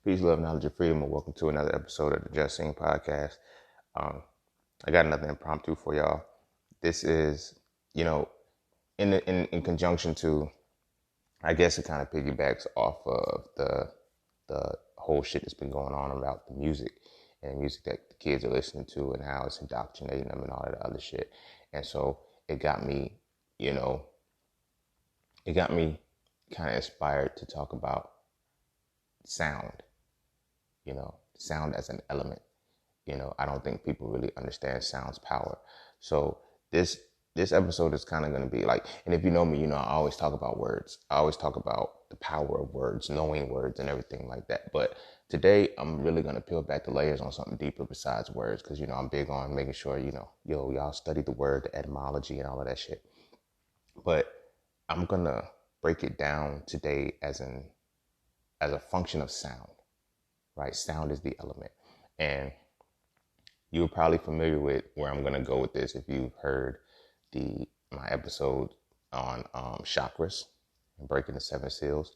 Peace, love, knowledge, and freedom, and welcome to another episode of the Just Sing podcast. I got another impromptu for y'all. This is, in conjunction to, I guess it kind of piggybacks off of the whole shit that's been going on about the music and music that the kids are listening to and how it's indoctrinating them and all that other shit. And so it got me, kind of inspired to talk about sound. Sound as an element. I don't think people really understand sound's power. So this episode is kind of going to be like, and if you know me, I always talk about words. I always talk about the power of words, knowing words and everything like that. But today I'm really going to peel back the layers on something deeper besides words. Cause I'm big on making sure, y'all study the word, the etymology and all of that shit. But I'm going to break it down today as a function of sound. Right? Sound is the element. And you're probably familiar with where I'm going to go with this if you've heard my episode on chakras and breaking the 7 seals.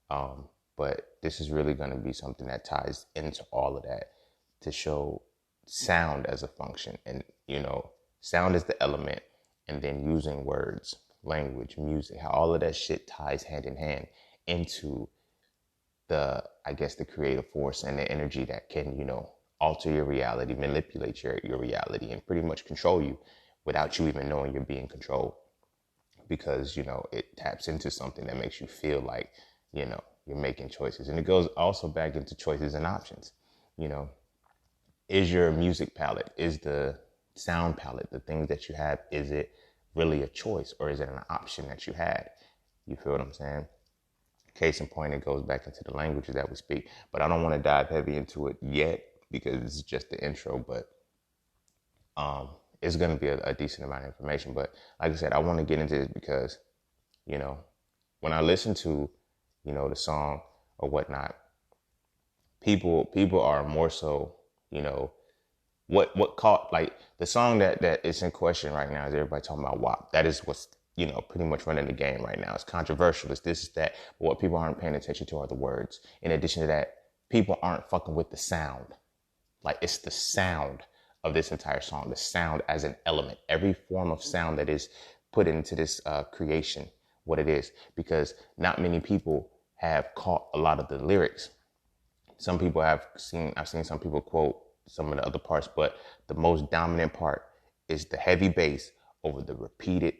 But this is really going to be something that ties into all of that to show sound as a function. And, sound is the element, and then using words, language, music, how all of that shit ties hand in hand into the creative force and the energy that can, alter your reality, manipulate your reality, and pretty much control you without you even knowing you're being controlled. Because, it taps into something that makes you feel like, you're making choices. And it goes also back into choices and options. Is your music palette, is the sound palette, the things that you have, is it really a choice or is it an option that you had? You feel what I'm saying? Case in point, it goes back into the languages that we speak. But I don't want to dive heavy into it yet because this is just the intro. But it's going to be a decent amount of information. But like I said, I want to get into this because, when I listen to, the song or whatnot, people are more so, what caught, like the song that is in question right now is everybody talking about WAP. That is what's pretty much running the game right now. It's controversial. It's this, it's that. But what people aren't paying attention to are the words. In addition to that, people aren't fucking with the sound. Like, it's the sound of this entire song, the sound as an element. Every form of sound that is put into this creation, what it is. Because not many people have caught a lot of the lyrics. Some people I've seen some people quote some of the other parts, but the most dominant part is the heavy bass over the repeated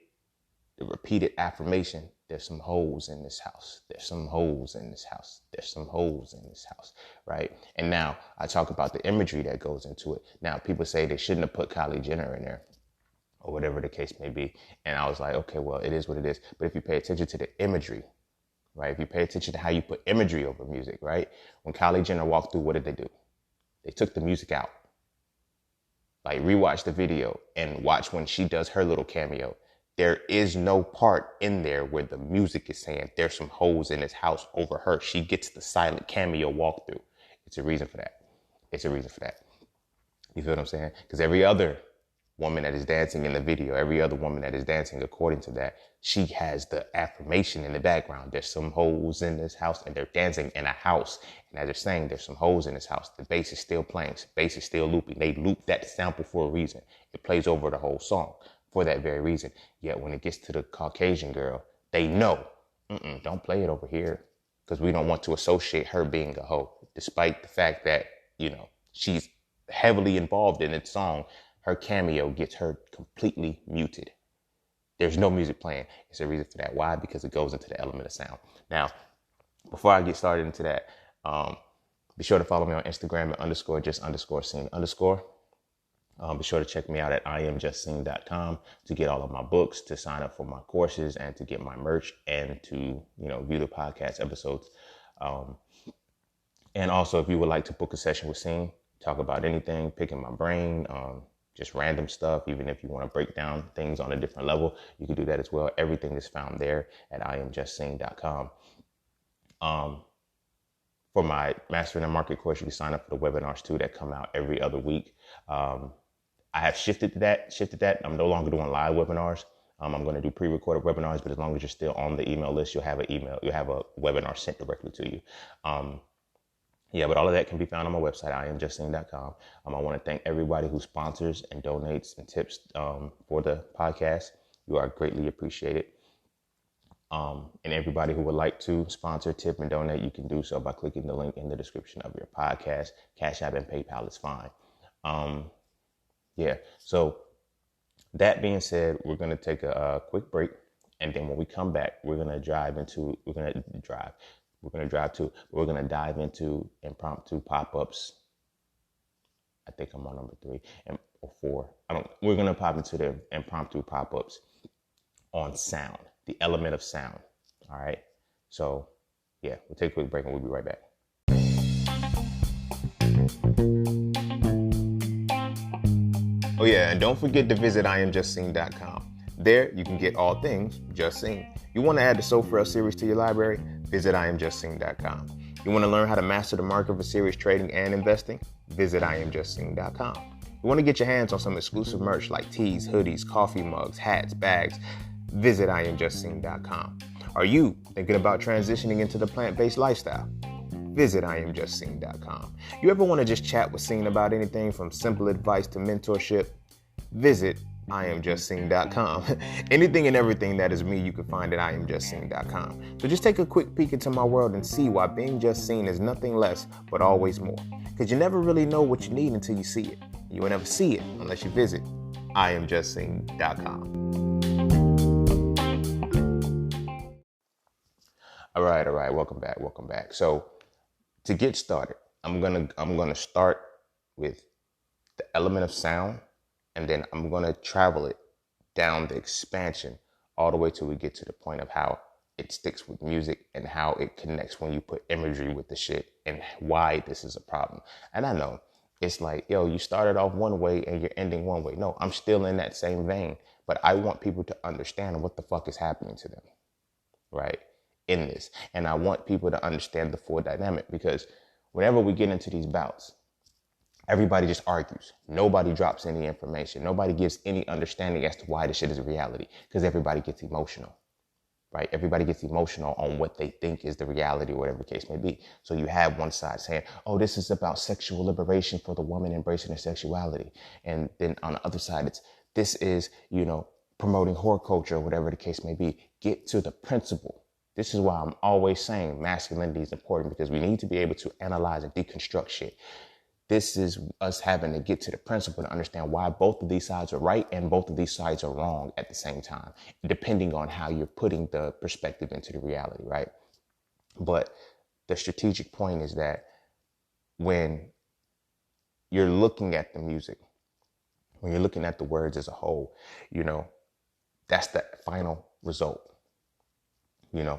affirmation. There's some holes in this house. There's some holes in this house. There's some holes in this house. Right. And now I talk about the imagery that goes into it. Now people say they shouldn't have put Kylie Jenner in there or whatever the case may be. And I was like, okay, well, it is what it is. But if you pay attention to the imagery, right? If you pay attention to how you put imagery over music, right? When Kylie Jenner walked through, what did they do? They took the music out. Like, rewatch the video and watch when she does her little cameo. There is no part in there where the music is saying there's some holes in this house over her. She gets the silent cameo walkthrough. It's a reason for that. It's a reason for that. You feel what I'm saying? Because every other woman that is dancing in the video, every other woman that is dancing according to that, she has the affirmation in the background. There's some holes in this house, and they're dancing in a house. And as they're saying, there's some holes in this house, the bass is still playing, bass is still looping. They loop that sample for a reason. It plays over the whole song for that very reason. Yet when it gets to the Caucasian girl, they know, don't play it over here, because we don't want to associate her being a hoe, despite the fact that, she's heavily involved in its song. Her cameo gets her completely muted. There's no music playing. It's a reason for that. Why? Because it goes into the element of sound. Now, before I get started into that, be sure to follow me on Instagram at _just_scene_. Be sure to check me out at imjustsing.com to get all of my books, to sign up for my courses, and to get my merch, and to, view the podcast episodes. And also, if you would like to book a session with Sing, talk about anything, picking my brain, just random stuff, even if you want to break down things on a different level, you can do that as well. Everything is found there at imjustsing.com. For my Mastering the Market course, you can sign up for the webinars too that come out every other week. I have shifted that. I'm no longer doing live webinars. I'm going to do pre-recorded webinars, but as long as you're still on the email list, you'll have a webinar sent directly to you. Yeah, but all of that can be found on my website, IamJustSing.com. I want to thank everybody who sponsors and donates and tips for the podcast. You are greatly appreciated. And everybody who would like to sponsor, tip, and donate, you can do so by clicking the link in the description of your podcast. Cash App and PayPal is fine. Yeah. So that being said, we're going to take a quick break. And then when we come back, we're going to dive into impromptu pop-ups. I think I'm on number 3 or 4. We're going to pop into the impromptu pop-ups on sound, the element of sound. All right. So yeah, we'll take a quick break and we'll be right back. Oh yeah, and don't forget to visit IamJustSing.com. There you can get all things Just Sing. You want to add the Soulfrell series to your library? Visit IamJustSing.com. You want to learn how to master the market for serious trading and investing? Visit IamJustSing.com. You want to get your hands on some exclusive merch like tees, hoodies, coffee mugs, hats, bags? Visit IamJustSing.com. Are you thinking about transitioning into the plant-based lifestyle? Visit IamJustSing.com. You ever want to just chat with Sing about anything from simple advice to mentorship? Visit IamJustSing.com. Anything and everything that is me, you can find at IamJustSing.com. So just take a quick peek into my world and see why being just seen is nothing less but always more. Because you never really know what you need until you see it. You will never see it unless you visit IamJustSing.com. All right. Welcome back. So to get started, I'm gonna start with the element of sound, and then I'm gonna travel it down the expansion all the way till we get to the point of how it sticks with music and how it connects when you put imagery with the shit and why this is a problem. And I know it's like, yo, you started off one way and you're ending one way. No, I'm still in that same vein, but I want people to understand what the fuck is happening to them, right? In this. And I want people to understand the full dynamic, because whenever we get into these bouts, everybody just argues. Nobody drops any information. Nobody gives any understanding as to why this shit is a reality, because everybody gets emotional, right? Everybody gets emotional on what they think is the reality, or whatever the case may be. So you have one side saying, oh, this is about sexual liberation for the woman embracing her sexuality. And then on the other side, this is, promoting horror culture, or whatever the case may be. Get to the principle. This is why I'm always saying masculinity is important, because we need to be able to analyze and deconstruct shit. This is us having to get to the principle to understand why both of these sides are right and both of these sides are wrong at the same time, depending on how you're putting the perspective into the reality, right? But the strategic point is that when you're looking at the music, when you're looking at the words as a whole, that's the final result.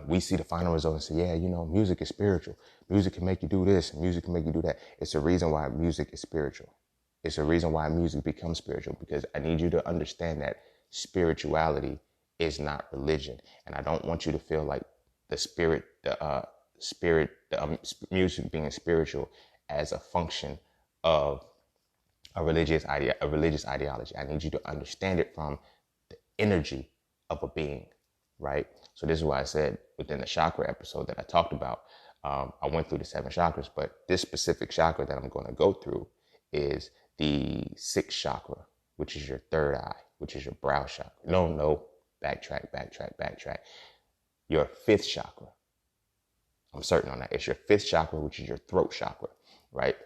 We see the final result and say, yeah, music is spiritual. Music can make you do this. Music can make you do that. It's a reason why music is spiritual. It's a reason why music becomes spiritual, because I need you to understand that spirituality is not religion. And I don't want you to feel like music being spiritual as a function of a religious ideology. I need you to understand it from the energy of a being, right? So this is why I said within the chakra episode that I talked about, I went through the 7 chakras, but this specific chakra that I'm going to go through is the 6th chakra, which is your 3rd eye, which is your brow chakra. No, backtrack. Your 5th chakra. I'm certain on that. It's your 5th chakra, which is your throat chakra, right?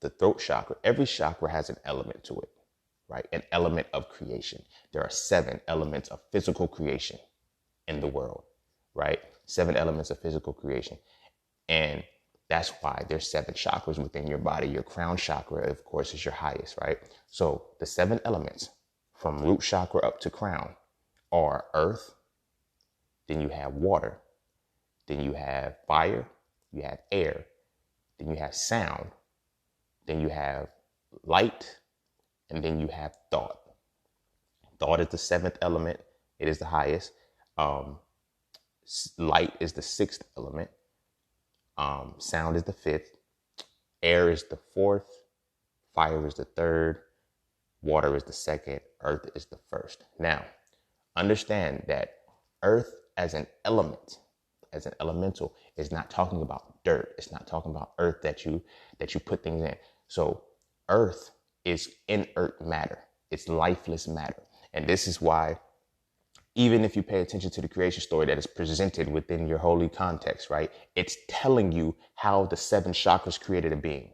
The throat chakra, every chakra has an element to it, right? An element of creation. There are 7 elements of physical creation in the world, right? 7 elements of physical creation. And that's why there's 7 chakras within your body. Your crown chakra, of course, is your highest, right? So the 7 elements from root chakra up to crown are earth, then you have water, then you have fire, you have air, then you have sound, then you have light, and then you have thought. Thought is the 7th element. It is the highest. Light is the 6th element. Sound is the 5th. Air is the 4th. Fire is the 3rd. Water is the 2nd. Earth is the 1st. Now, understand that earth as an element as an elemental is not talking about dirt. It's not talking about earth that you put things in. So earth is inert matter. It's lifeless matter. And this is why, even if you pay attention to the creation story that is presented within your holy context, right? It's telling you how the 7 chakras created a being,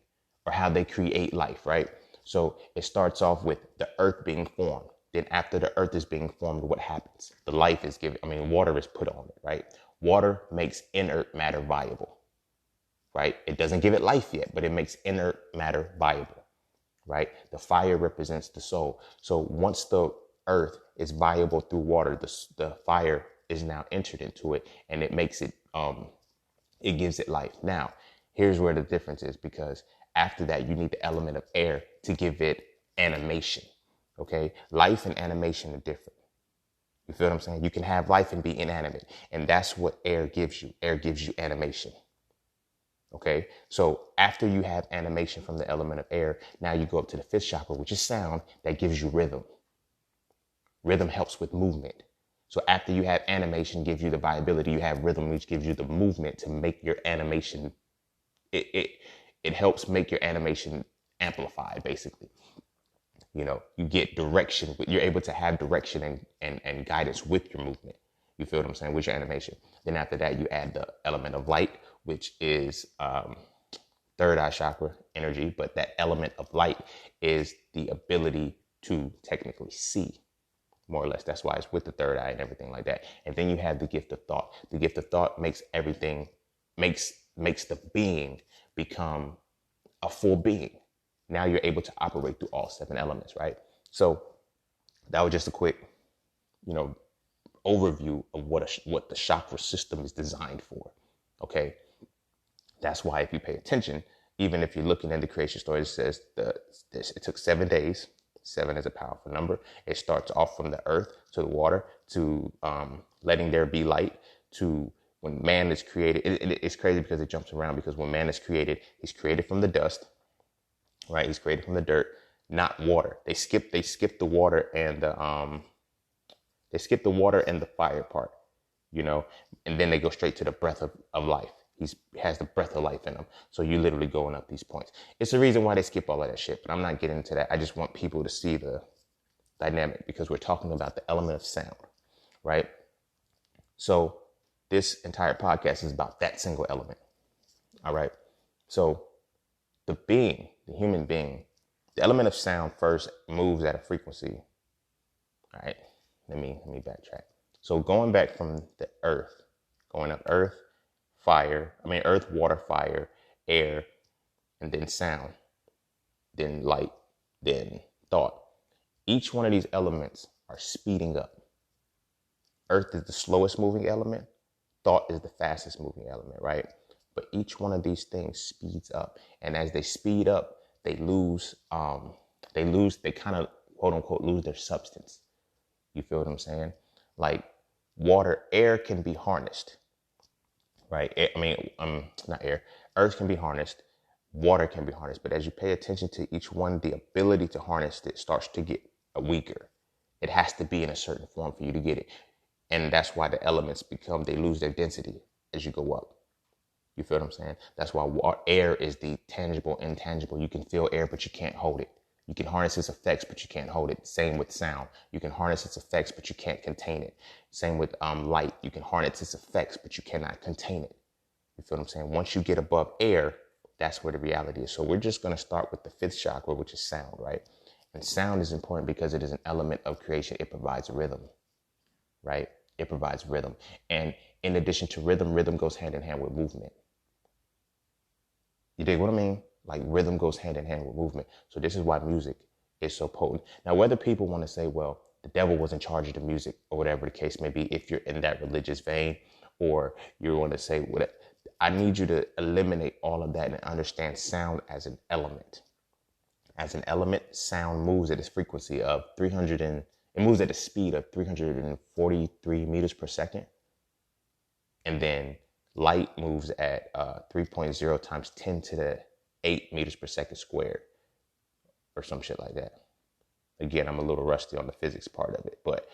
or how they create life, right? So it starts off with the earth being formed. Then after the earth is being formed, what happens? The life is given. Water is put on it, right? Water makes inert matter viable, right? It doesn't give it life yet, but it makes inert matter viable, right? The fire represents the soul. So once the earth is viable through water, the fire is now entered into it, and it makes it, it gives it life. Now, here's where the difference is, because after that, you need the element of air to give it animation. Okay. Life and animation are different. You feel what I'm saying? You can have life and be inanimate. And that's what air gives you. Air gives you animation. Okay. So after you have animation from the element of air, now you go up to the 5th chakra, which is sound, that gives you rhythm. Rhythm helps with movement. So after you have animation, gives you the viability, you have rhythm, which gives you the movement to make your animation. It helps make your animation amplified, basically. You know, you get direction, but you're able to have direction and guidance with your movement. You feel what I'm saying? With your animation. Then after that, you add the element of light, which is 3rd eye chakra energy. But that element of light is the ability to technically see, more or less. That's why it's with the 3rd eye and everything like that. And then you have the gift of thought. The gift of thought makes everything, makes the being become a full being. Now you're able to operate through all 7 elements, right? So that was just a quick, overview of what the chakra system is designed for. Okay. That's why if you pay attention, even if you're looking at the creation story, it says it took 7 days. 7 is a powerful number. It starts off from the earth to the water to letting there be light, to when man is created. It's crazy because it jumps around, because when man is created, he's created from the dust, right? He's created from the dirt, not water. They skip the water and the fire part, and then they go straight to the breath of life. He has the breath of life in him. So you literally going up these points. It's the reason why they skip all of that shit, but I'm not getting into that. I just want people to see the dynamic, because we're talking about the element of sound, right? So this entire podcast is about that single element. All right. So the human being, the element of sound first moves at a frequency. All right. Let me backtrack. So going back from the earth, going up earth, water, fire, air, and then sound, then light, then thought. Each one of these elements are speeding up. Earth is the slowest moving element. Thought is the fastest moving element, right? But each one of these things speeds up. And as they speed up, they kind of, quote unquote, lose their substance. You feel what I'm saying? Like air can be harnessed, right? Not air. Earth can be harnessed. Water can be harnessed. But as you pay attention to each one, the ability to harness it starts to get weaker. It has to be in a certain form for you to get it. And that's why the elements they lose their density as you go up. You feel what I'm saying? That's why air is the tangible, intangible. You can feel air, but you can't hold it. You can harness its effects, but you can't hold it. Same with sound. You can harness its effects, but you can't contain it. Same with light. You can harness its effects, but you cannot contain it. You feel what I'm saying? Once you get above air, that's where the reality is. So we're just going to start with the 5th chakra, which is sound, right? And sound is important because it is an element of creation. It provides rhythm, right? It provides rhythm. And in addition to rhythm goes hand in hand with movement. You dig what I mean? Like rhythm goes hand in hand with movement. So this is why music is so potent. Now, whether people want to say, well, the devil was in charge of the music, or whatever the case may be, if you're in that religious vein, or you want to say, I need you to eliminate all of that and understand sound as an element. As an element, sound moves at its frequency of it moves at a speed of 343 meters per second. And then light moves at 3.0 times 10 to the 8 meters per second squared, or some shit like that. Again, I'm a little rusty on the physics part of it, but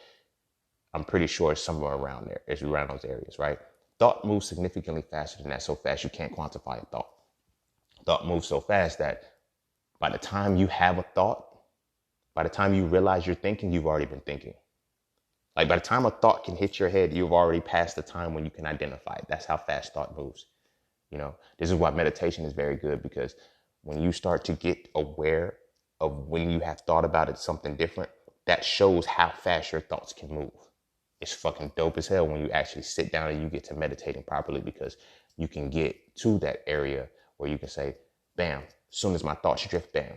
I'm pretty sure it's somewhere around there. It's around those areas, right? Thought moves significantly faster than that, so fast you can't quantify a thought. Thought moves so fast that by the time you have a thought, by the time you realize you're thinking, you've already been thinking. Like by the time a thought can hit your head, you've already passed the time when you can identify it. That's how fast thought moves. You know, this is why meditation is very good, because when you start to get aware of when you have thought about it, something different, that shows how fast your thoughts can move. It's fucking dope as hell when you actually sit down and you get to meditating properly, because you can get to that area where you can say, bam, as soon as my thoughts drift, bam.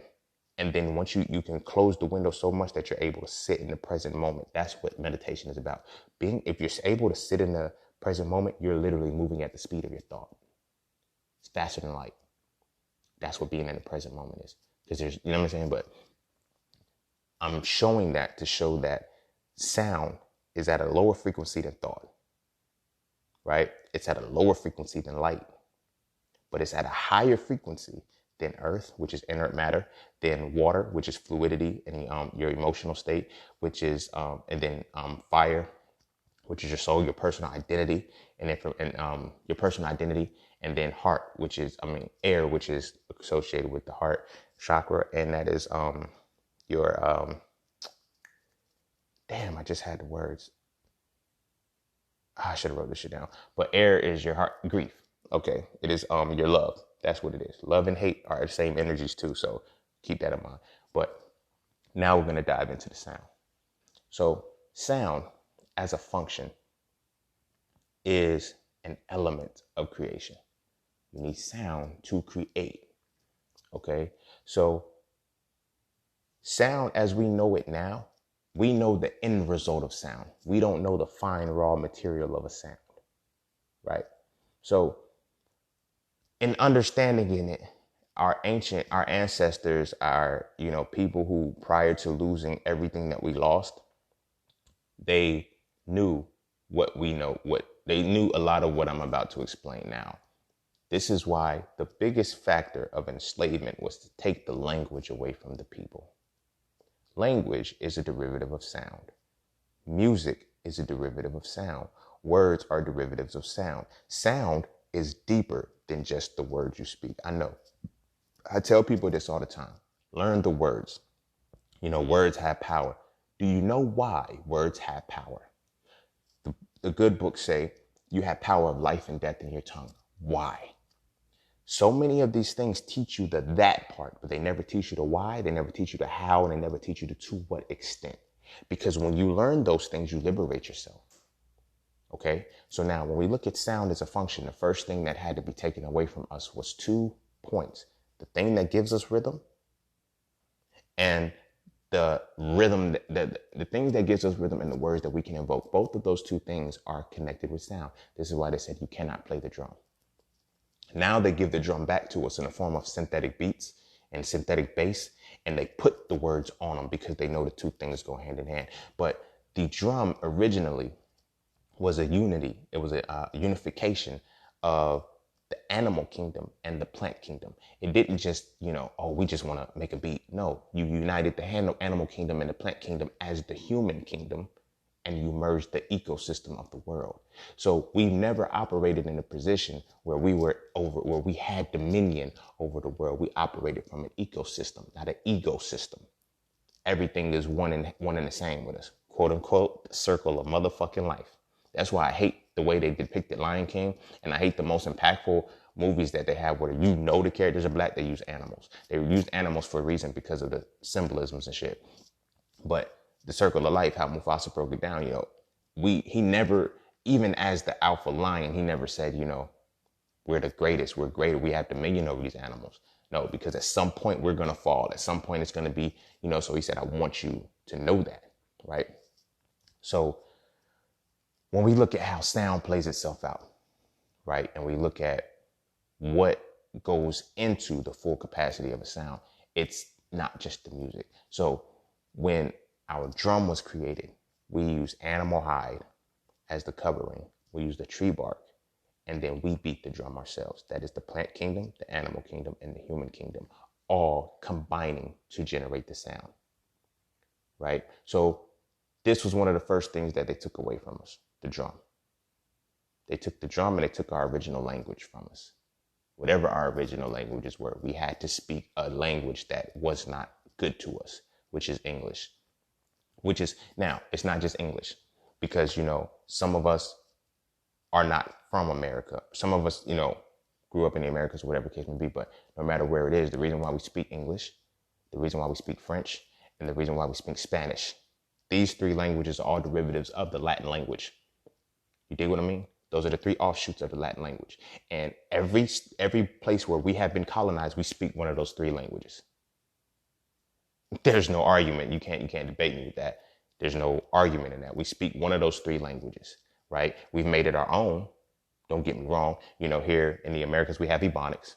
And then once you can close the window so much that you're able to sit in the present moment. That's what meditation is about. If you're able to sit in the present moment, you're literally moving at the speed of your thought. It's faster than light. That's what being in the present moment is. Because there's, you know what I'm saying? But I'm showing that to show that sound is at a lower frequency than thought, right? It's at a lower frequency than light, but it's at a higher frequency than earth, which is inert matter, than water, which is fluidity and your emotional state, which is, and then fire, which is your soul, your personal identity, and then your personal identity, and then heart, which is, air, which is associated with the heart chakra, and that is your damn, I just had the words. I should have wrote this shit down. But air is your heart, grief. Okay, it is your love. That's what it is. Love and hate are the same energies too, so keep that in mind. But now we're gonna dive into the sound. So sound as a function is an element of creation. You need sound to create. Okay, so sound as we know it now, we know the end result of sound. We don't know the fine raw material of a sound, right? So in understanding in it, our ancestors, our, people who prior to losing everything that we lost, they knew what we know, they knew a lot of what I'm about to explain now. This is why the biggest factor of enslavement was to take the language away from the people. Language is a derivative of sound. Music is a derivative of sound. Words are derivatives of sound. Sound is deeper than just the words you speak. I know. I tell people this all the time. Learn the words. Words have power. Do you know why words have power? The good books say you have power of life and death in your tongue. Why? So many of these things teach you that part, but they never teach you the why, they never teach you the how, and they never teach you the to what extent. Because when you learn those things, you liberate yourself. Okay? So now when we look at sound as a function, the first thing that had to be taken away from us was 2 points. The thing that gives us rhythm and the rhythm, the things that gives us rhythm and the words that we can invoke. Both of those 2 things are connected with sound. This is why they said you cannot play the drum. Now they give the drum back to us in the form of synthetic beats and synthetic bass, and they put the words on them because they know the 2 things go hand in hand. But the drum originally was a unity. It was a unification of the animal kingdom and the plant kingdom. It didn't just, we just want to make a beat. No, you united the animal kingdom and the plant kingdom as the human kingdom, and you merged the ecosystem of the world. So we never operated in a position where where we had dominion over the world. We operated from an ecosystem, not an ego system. Everything is one and the same with us. Quote unquote, the circle of motherfucking life. That's why I hate the way they depicted Lion King, and I hate the most impactful movies that they have where the characters are black, they use animals. They use animals for a reason because of the symbolisms and shit. But the circle of life, how Mufasa broke it down, he never, even as the alpha lion, he never said, we're the greatest, we're greater, we have dominion over these animals. No, because at some point we're going to fall. At some point it's going to be, so he said, I want you to know that, right? So when we look at how sound plays itself out, right, and we look at what goes into the full capacity of a sound, it's not just the music. So when our drum was created, we used animal hide as the covering. We used the tree bark, and then we beat the drum ourselves. That is the plant kingdom, the animal kingdom, and the human kingdom, all combining to generate the sound, right? So this was one of the first things that they took away from us, the drum. They took the drum and they took our original language from us. Whatever our original languages were, we had to speak a language that was not good to us, which is English. Which is, now, it's not just English, because, some of us are not from America. Some of us, grew up in the Americas, whatever the case may be, but no matter where it is, the reason why we speak English, the reason why we speak French, and the reason why we speak Spanish, these three languages are all derivatives of the Latin language. You dig what I mean? Those are the three offshoots of the Latin language. And every place where we have been colonized, we speak one of those three languages. There's no argument. You can't debate me with that. There's no argument in that. We speak one of those three languages, right? We've made it our own. Don't get me wrong. Here in the Americas, we have Ebonics.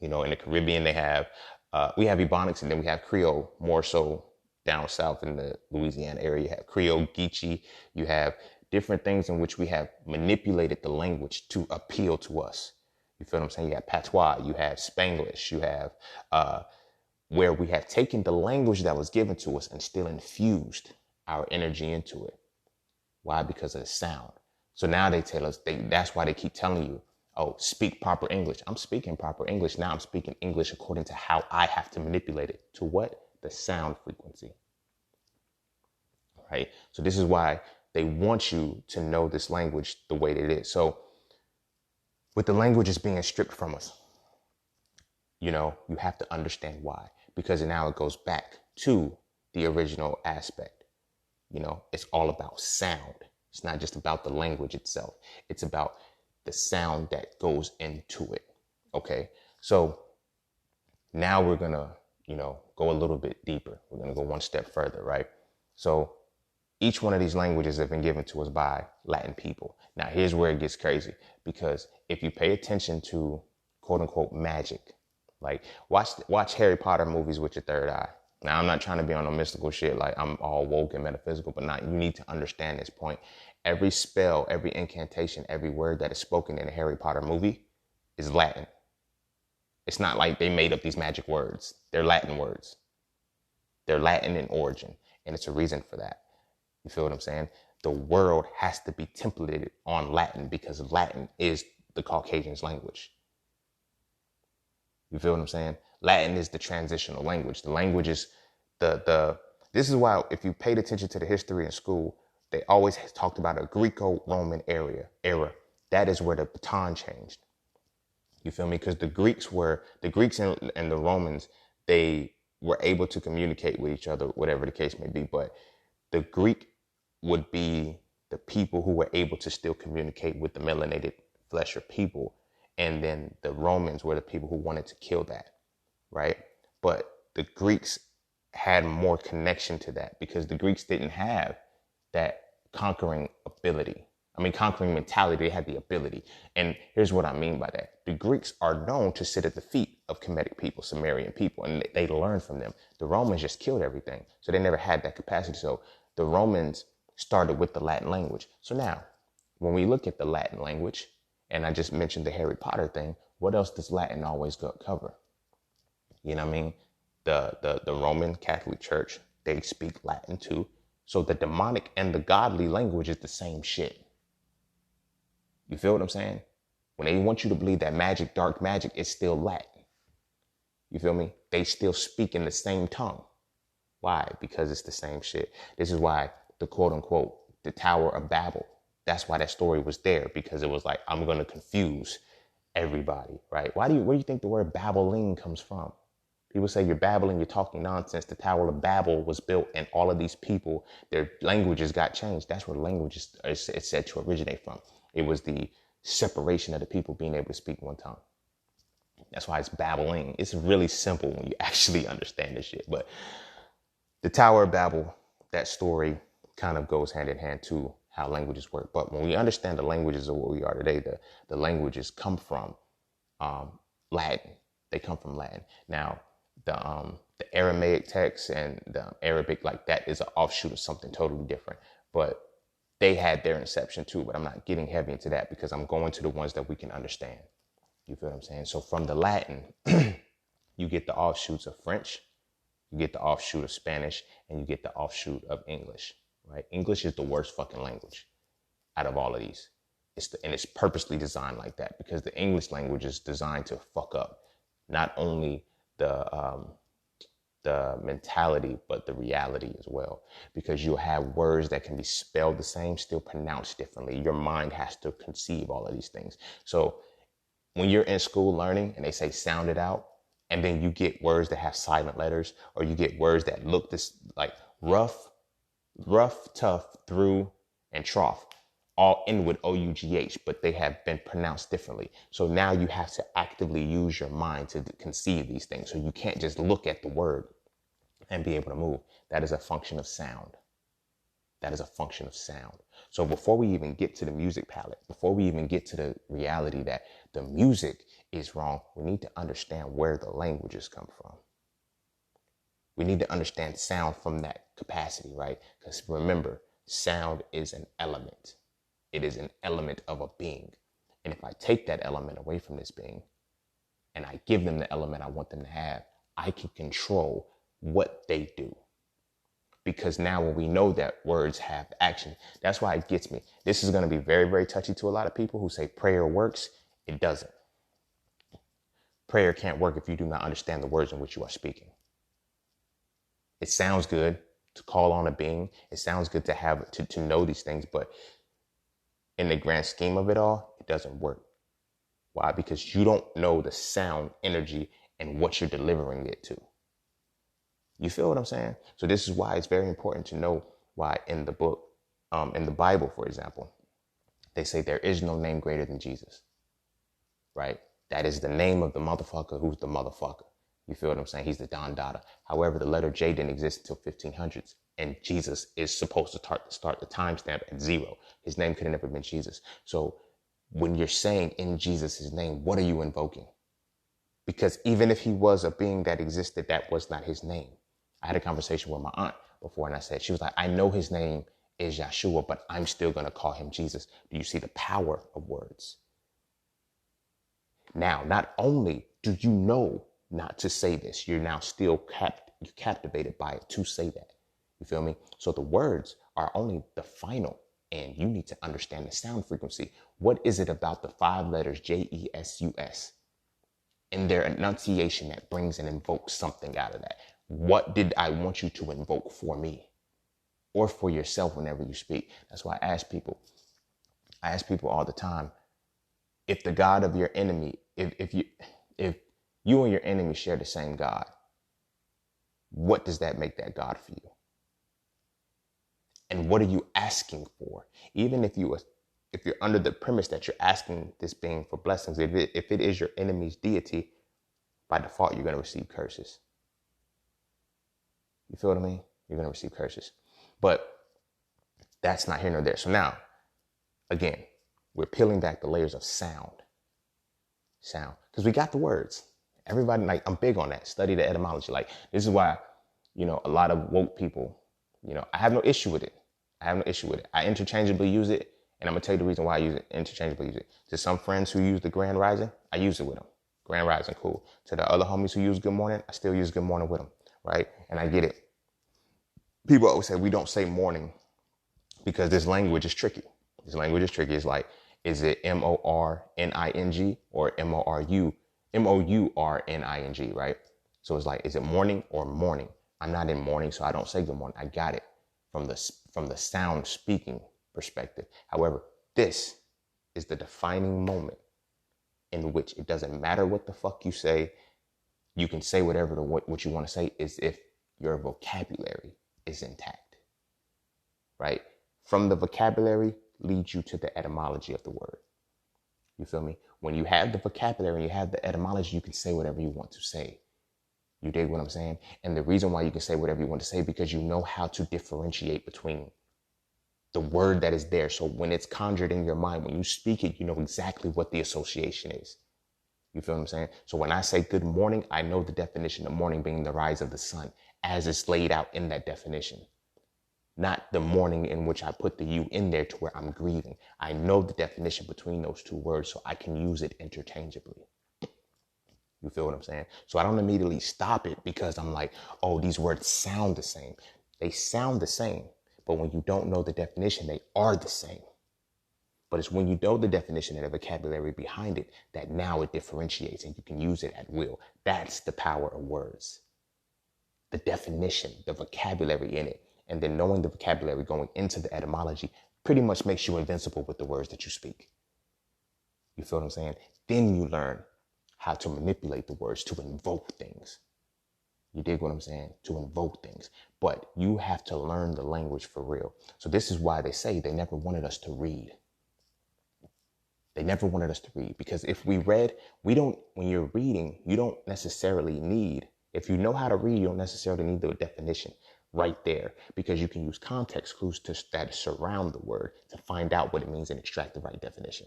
In the Caribbean, we have Ebonics, and then we have Creole, more so down south in the Louisiana area. You have Creole, Geechee. You have different things in which we have manipulated the language to appeal to us. You feel what I'm saying? You have Patois, you have Spanglish, you have where we have taken the language that was given to us and still infused our energy into it. Why? Because of the sound. So now they tell us, that's why they keep telling you, oh, speak proper English. I'm speaking proper English. Now I'm speaking English according to how I have to manipulate it. To what? The sound frequency. Right? So this is why they want you to know this language the way that it is. So with the languages being stripped from us, you have to understand why. Because now it goes back to the original aspect. It's all about sound. It's not just about the language itself. It's about the sound that goes into it. Okay. So now we're going to, go a little bit deeper. We're going to go one step further, right? So each one of these languages have been given to us by Latin people. Now, here's where it gets crazy, because if you pay attention to quote unquote magic, like watch Harry Potter movies with your third eye. Now, I'm not trying to be on a mystical shit like I'm all woke and metaphysical, but you need to understand this point. Every spell, every incantation, every word that is spoken in a Harry Potter movie is Latin. It's not like they made up these magic words. They're Latin words. They're Latin in origin, and it's a reason for that. You feel what I'm saying? The world has to be templated on Latin because Latin is the Caucasian's language. You feel what I'm saying? Latin is the transitional language. The language is this is why if you paid attention to the history in school, they always talked about a Greco-Roman era. That is where the baton changed. You feel me? Because the Greeks and the Romans, they were able to communicate with each other, whatever the case may be. But the Greek would be the people who were able to still communicate with the melanated flesh or people. And then the Romans were the people who wanted to kill that, right? But the Greeks had more connection to that because the Greeks didn't have that conquering mentality. They had the ability. And here's what I mean by that. The Greeks are known to sit at the feet of Kemetic people, Sumerian people, and they learned from them. The Romans just killed everything. So they never had that capacity. So the Romans started with the Latin language. So now, when we look at the Latin language, and I just mentioned the Harry Potter thing, what else does Latin always cover? You know what I mean? The Roman Catholic Church, they speak Latin too. So the demonic and the godly language is the same shit. You feel what I'm saying? When they want you to believe that magic, dark magic, is still Latin. You feel me? They still speak in the same tongue. Why? Because it's the same shit. This is why the quote unquote, the Tower of Babel, that's why that story was there, because it was like, I'm going to confuse everybody, right? Where do you think the word babbling comes from? People say you're babbling, you're talking nonsense. The Tower of Babel was built and all of these people, their languages got changed. That's where language is said to originate from. It was the separation of the people being able to speak one tongue. That's why it's babbling. It's really simple when you actually understand this shit. But the Tower of Babel, that story kind of goes hand in hand to how languages work. But when we understand the languages of what we are today, the languages come from Latin. They come from Latin. Now, the Aramaic text and the Arabic, like that is an offshoot of something totally different. But they had their inception too, but I'm not getting heavy into that because I'm going to the ones that we can understand. You feel what I'm saying? So from the Latin, you get the offshoots of French, you get the offshoot of Spanish, and you get the offshoot of English, right? English is the worst fucking language out of all of these. And it's purposely designed like that because the English language is designed to fuck up not only the mentality, but the reality as well. Because you'll have words that can be spelled the same, still pronounced differently. Your mind has to conceive all of these things. So when you're in school learning and they say sound it out, and then you get words that have silent letters, or you get words that look this like rough, tough, through, and trough, all end with O-U-G-H, but they have been pronounced differently. So now you have to actively use your mind to conceive these things. So you can't just look at the word and be able to move. That is a function of sound. That is a function of sound. So before we even get to the music palette, before we even get to the reality that the music is wrong, we need to understand where the languages come from. We need to understand sound from that capacity, right? Because remember, sound is an element. It is an element of a being. And if I take that element away from this being and I give them the element I want them to have, I can control what they do. Because now when we know that words have action, that's why it gets me. This is going to be very, very touchy to a lot of people who say prayer works. It doesn't. Prayer can't work if you do not understand the words in which you are speaking. It sounds good to call on a being. It sounds good to have to know these things, but in the grand scheme of it all, it doesn't work. Why? Because you don't know the sound, energy, and what you're delivering it to. You feel what I'm saying? So this is why it's very important to know why in the book, in the Bible, for example, they say there is no name greater than Jesus, right? That is the name of the motherfucker who's the motherfucker. You feel what I'm saying? He's the Don Dada. However, the letter J didn't exist until 1500s. And Jesus is supposed to start the timestamp at 0. His name could have never been Jesus. So when you're saying in Jesus' name, what are you invoking? Because even if he was a being that existed, that was not his name. I had a conversation with my aunt before and I said, she was like, I know his name is Yeshua, but I'm still going to call him Jesus. Do you see the power of words? Now, not only do you know not to say this, you're now still captivated by it to say that. You feel me? So the words are only the final, and you need to understand the sound frequency. What is it about the 5 letters J-E-S-U-S in their enunciation that brings and invokes something out of that? What did I want you to invoke for me or for yourself whenever you speak? That's why I ask people all the time, if the God of your enemy, if you and your enemy share the same God, what does that make that God for you? And what are you asking for? Even if you're under the premise that you're asking this being for blessings, if it is your enemy's deity, by default, you're going to receive curses. You feel what I mean? You're going to receive curses. But that's not here nor there. So now, again, we're peeling back the layers of sound. Because we got the words. Everybody, like, I'm big on that. Study the etymology. Like, this is why, a lot of woke people, I have no issue with it. I interchangeably use it. And I'm going to tell you the reason why I use it, interchangeably use it. To some friends who use the Grand Rising, I use it with them. Grand Rising, cool. To the other homies who use Good Morning, I still use Good Morning with them, right? And I get it. People always say we don't say morning because this language is tricky. It's like, is it M-O-R-N-I-N-G or M-O-U-R-N-I-N-G, right? So it's like, is it morning or morning? I'm not in mourning, so I don't say good morning. I got it from the sound speaking perspective. However, this is the defining moment in which it doesn't matter what the fuck you say. You can say whatever what you want to say, is if your vocabulary is intact, right? From the vocabulary leads you to the etymology of the word. You feel me? When you have the vocabulary and you have the etymology, you can say whatever you want to say. You dig what I'm saying? And the reason why you can say whatever you want to say, because you know how to differentiate between the word that is there. So when it's conjured in your mind, when you speak it, you know exactly what the association is. You feel what I'm saying? So when I say good morning, I know the definition of morning being the rise of the sun as it's laid out in that definition. Not the morning in which I put the you in there to where I'm grieving. I know the definition between those two words, so I can use it interchangeably. You feel what I'm saying? So I don't immediately stop it because I'm like, oh, these words sound the same. They sound the same, but when you don't know the definition, they are the same. But it's when you know the definition and the vocabulary behind it that now it differentiates and you can use it at will. That's the power of words. The definition, the vocabulary in it, and then knowing the vocabulary going into the etymology pretty much makes you invincible with the words that you speak. You feel what I'm saying? Then you learn how to manipulate the words to invoke things. You dig what I'm saying? To invoke things. But you have to learn the language for real. So this is why they say they never wanted us to read. They never wanted us to read, because if we read, when you're reading, you don't necessarily need, if you know how to read, you don't necessarily need the definition right there, because you can use context clues that surround the word to find out what it means and extract the right definition.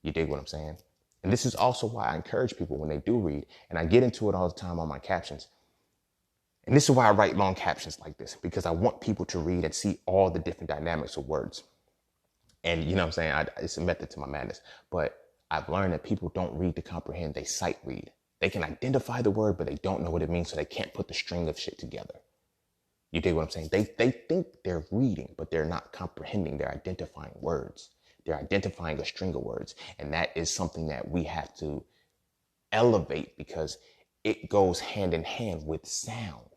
You dig what I'm saying? And this is also why I encourage people when they do read, and I get into it all the time on my captions. And this is why I write long captions like this, because I want people to read and see all the different dynamics of words. And you know what I'm saying? It's a method to my madness. But I've learned that people don't read to comprehend. They sight read. They can identify the word, but they don't know what it means, so they can't put the string of shit together. You dig what I'm saying? They think they're reading, but they're not comprehending. They're identifying words. They're identifying a string of words. And that is something that we have to elevate, because it goes hand in hand with sound.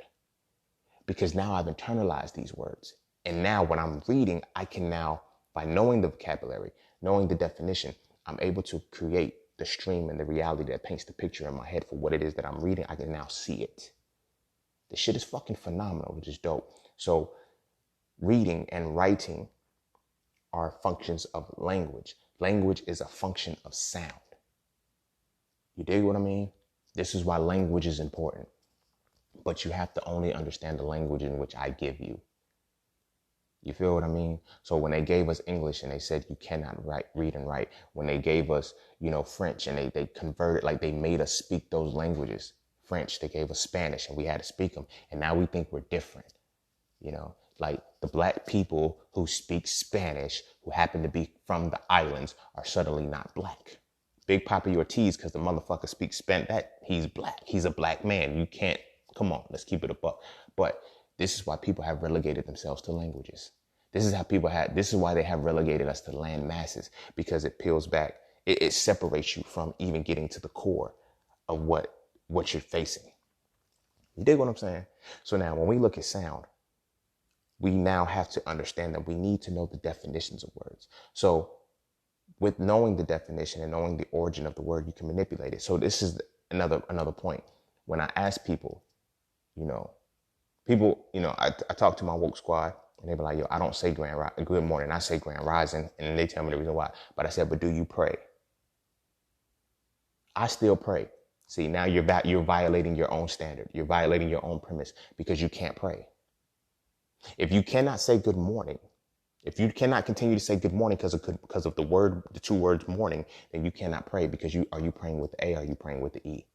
Because now I've internalized these words. And now when I'm reading, I can now, by knowing the vocabulary, knowing the definition, I'm able to create the stream and the reality that paints the picture in my head for what it is that I'm reading. I can now see it. The shit is fucking phenomenal, which is dope. So reading and writing are functions of language. Language is a function of sound. You dig what I mean? This is why language is important. But you have to only understand the language in which I give you. You feel what I mean? So when they gave us English and they said you cannot read and write, when they gave us, French, and they converted, like they made us speak those languages. French, they gave us Spanish and we had to speak them. And now we think we're different. Like the black people who speak Spanish, who happen to be from the islands, are suddenly not black. Big Papa Ortiz, because the motherfucker speaks Spanish, that he's black. He's a black man. You can't, come on, let's keep it a buck. But this is why people have relegated themselves to languages. This is why they have relegated us to land masses, because it peels back. It separates you from even getting to the core of what you're facing. You dig what I'm saying? So now when we look at sound, we now have to understand that we need to know the definitions of words. So with knowing the definition and knowing the origin of the word, you can manipulate it. So this is another point. When I ask people, I talk to my woke squad and they be like, yo, I don't say good morning. I say grand rising. And they tell me the reason why. But I said, but do you pray? I still pray. See, now you're violating your own standard. You're violating your own premise, because you can't pray. If you cannot say good morning, if you cannot continue to say good morning because of the two words morning, then you cannot pray, because are you praying with the A or are you praying with the E?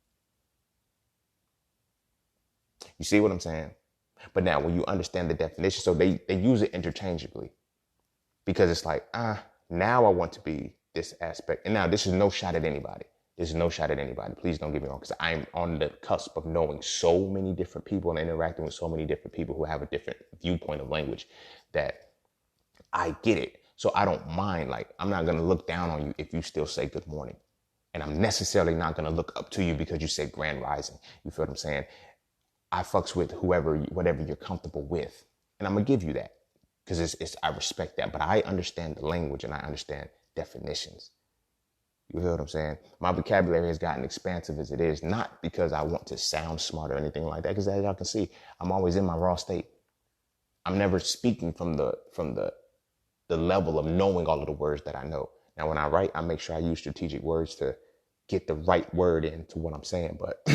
You see what I'm saying? But now when you understand the definition, so they use it interchangeably, because it's like, now I want to be this aspect. And now this is no shot at anybody. There's no shot at anybody. Please don't get me wrong, because I'm on the cusp of knowing so many different people and interacting with so many different people who have a different viewpoint of language that I get it. So I don't mind. Like, I'm not going to look down on you if you still say good morning. And I'm necessarily not going to look up to you because you say grand rising. You feel what I'm saying? I fucks with whatever you're comfortable with. And I'm going to give you that, because I respect that. But I understand the language and I understand definitions. You hear what I'm saying? My vocabulary has gotten expansive as it is, not because I want to sound smart or anything like that, because as y'all can see, I'm always in my raw state. I'm never speaking from the level of knowing all of the words that I know. Now, when I write, I make sure I use strategic words to get the right word into what I'm saying. But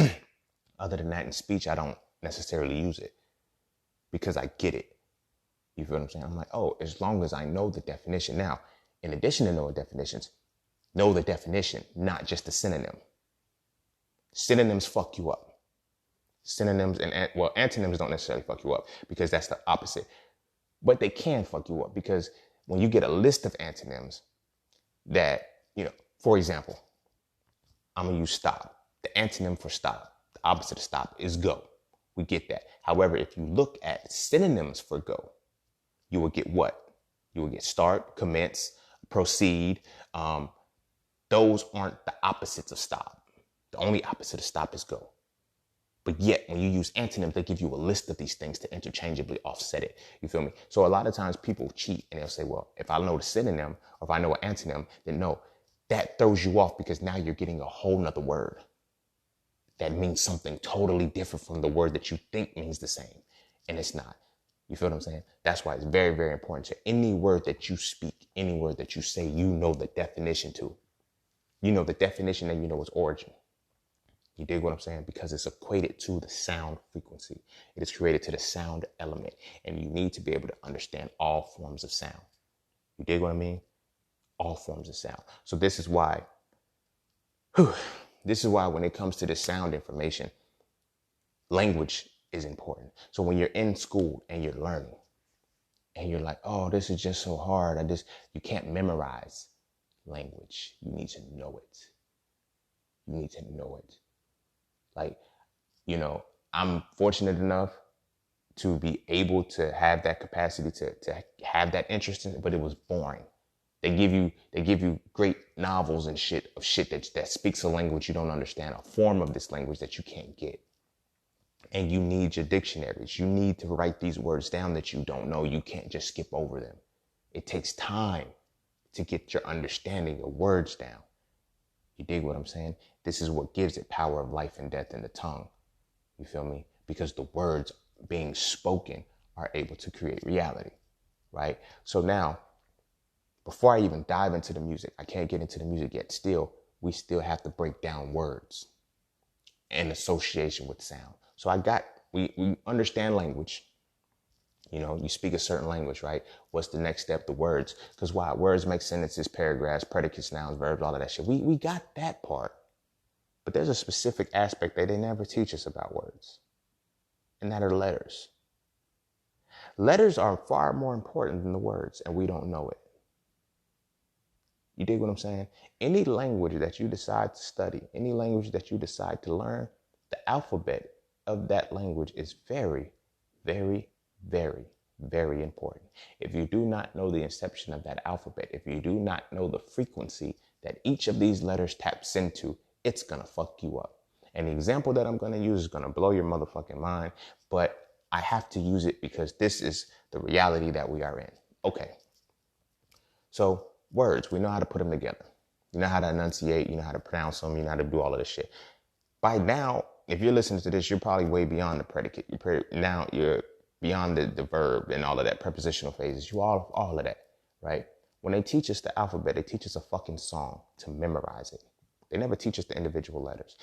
other than that, in speech, I don't necessarily use it because I get it. You feel what I'm saying? I'm like, oh, as long as I know the definition. Now, in addition to knowing definitions, know the definition, not just the synonym. Synonyms fuck you up. Synonyms antonyms don't necessarily fuck you up, because that's the opposite. But they can fuck you up, because when you get a list of antonyms that, for example, I'm going to use stop. The antonym for stop, the opposite of stop, is go. We get that. However, if you look at synonyms for go, you will get what? You will get start, commence, proceed. Those aren't the opposites of stop. The only opposite of stop is go. But yet, when you use antonyms, they give you a list of these things to interchangeably offset it. You feel me? So a lot of times people cheat and they'll say, well, if I know the synonym or if I know an antonym, then no, that throws you off because now you're getting a whole nother word that means something totally different from the word that you think means the same. And it's not. You feel what I'm saying? That's why it's very, very important to any word that you speak, any word that you say, you know the definition to. You know the definition and you know its origin. You dig what I'm saying? Because it's equated to the sound frequency. It is created to the sound element. And you need to be able to understand all forms of sound. You dig what I mean? All forms of sound. So this is why when it comes to the sound information, language is important. So when you're in school and you're learning and you're like, oh, this is just so hard. You can't memorize language. You need to know it. You need to know it. Like, you know, I'm fortunate enough to be able to have that capacity to have that interest in it, but it was boring. They give you great novels and shit that speaks a language you don't understand, a form of this language that you can't get. And you need your dictionaries. You need to write these words down that you don't know. You can't just skip over them. It takes time to get your understanding, your words down. You dig what I'm saying? This is what gives it power of life and death in the tongue. You feel me? Because the words being spoken are able to create reality, right? So now, before I even dive into the music, I can't get into the music yet. We still have to break down words in association with sound. So we understand language. You know, you speak a certain language, right? What's the next step? The words. Because why? Words make sentences, paragraphs, predicates, nouns, verbs, all of that shit. We got that part. But there's a specific aspect that they never teach us about words. And that are letters. Letters are far more important than the words, and we don't know it. You dig what I'm saying? Any language that you decide to study, any language that you decide to learn, the alphabet of that language is very, very, very, very important. If you do not know the inception of that alphabet, if you do not know the frequency that each of these letters taps into, it's going to fuck you up. And the example that I'm going to use is going to blow your motherfucking mind, but I have to use it because this is the reality that we are in. Okay. So words, we know how to put them together. You know how to enunciate, you know how to pronounce them, you know how to do all of this shit. By now, if you're listening to this, you're probably way beyond the predicate. Now you're beyond the verb and all of that prepositional phases. You all of that, right? When they teach us the alphabet, they teach us a fucking song to memorize it. They never teach us the individual letters.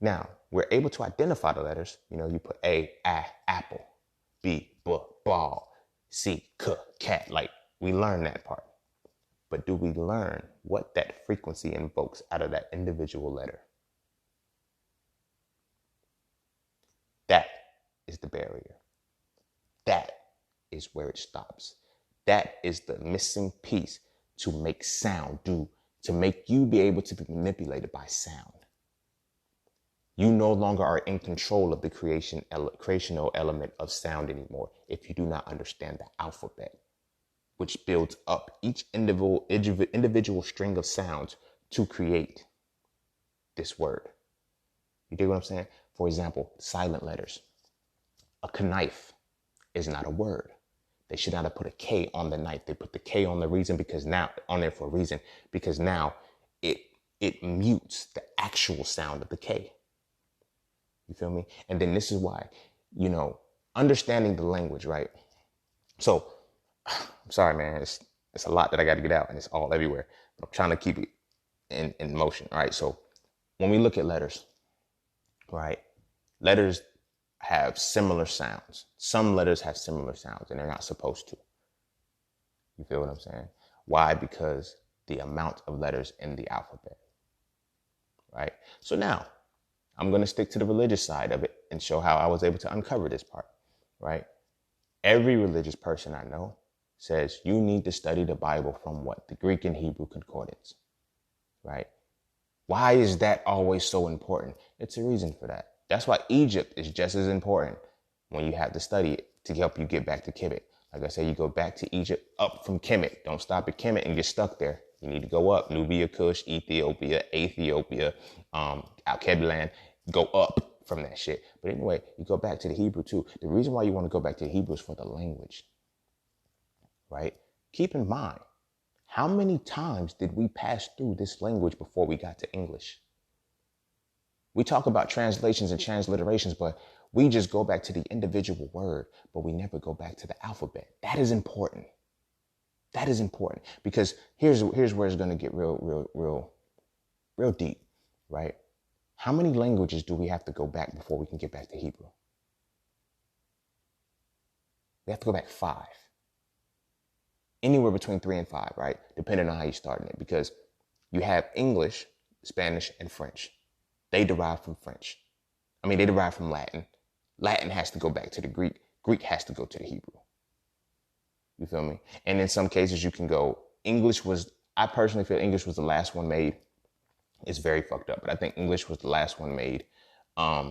Now, we're able to identify the letters. You know, you put A, apple, B, ball, C, cat. Like, we learn that part. But do we learn what that frequency invokes out of that individual letter? That is the barrier. That is where it stops. That is the missing piece to make sound to make you be able to be manipulated by sound. You no longer are in control of the creational element of sound anymore if you do not understand the alphabet, which builds up each individual string of sounds to create this word. You dig what I'm saying? For example, silent letters. A knife is not a word. They should not have put a K on the knife. They put the K on there for a reason, because now it mutes the actual sound of the K. You feel me? And then this is why, you know, understanding the language, right? So, I'm sorry, man. It's a lot that I got to get out, and it's all everywhere. But I'm trying to keep it in motion, right? So, when we look at letters, right? Letters have similar sounds. Some letters have similar sounds, and they're not supposed to. You feel what I'm saying? Why? Because the amount of letters in the alphabet, right? So now, I'm going to stick to the religious side of it and show how I was able to uncover this part, right? Every religious person I know says you need to study the Bible from what? The Greek and Hebrew concordance, right? Why is that always so important? It's a reason for that. That's why Egypt is just as important when you have to study it to help you get back to Kemet. Like I said, you go back to Egypt, up from Kemet. Don't stop at Kemet and get stuck there. You need to go up. Nubia, Kush, Ethiopia, Al-Keblan. Go up from that shit. But anyway, you go back to the Hebrew too. The reason why you want to go back to the Hebrew is for the language, right? Keep in mind, how many times did we pass through this language before we got to English? We talk about translations and transliterations, but we just go back to the individual word, but we never go back to the alphabet. That is important. That is important because here's where it's going to get real deep, right? How many languages do we have to go back before we can get back to Hebrew? We have to go back 5. Anywhere between 3 and 5, right? Depending on how you're starting it, because you have English, Spanish, and French. They derive from French. They derive from Latin. Latin has to go back to the Greek. Greek has to go to the Hebrew. You feel me? And in some cases you can go, I personally feel English was the last one made. It's very fucked up, but I think English was the last one made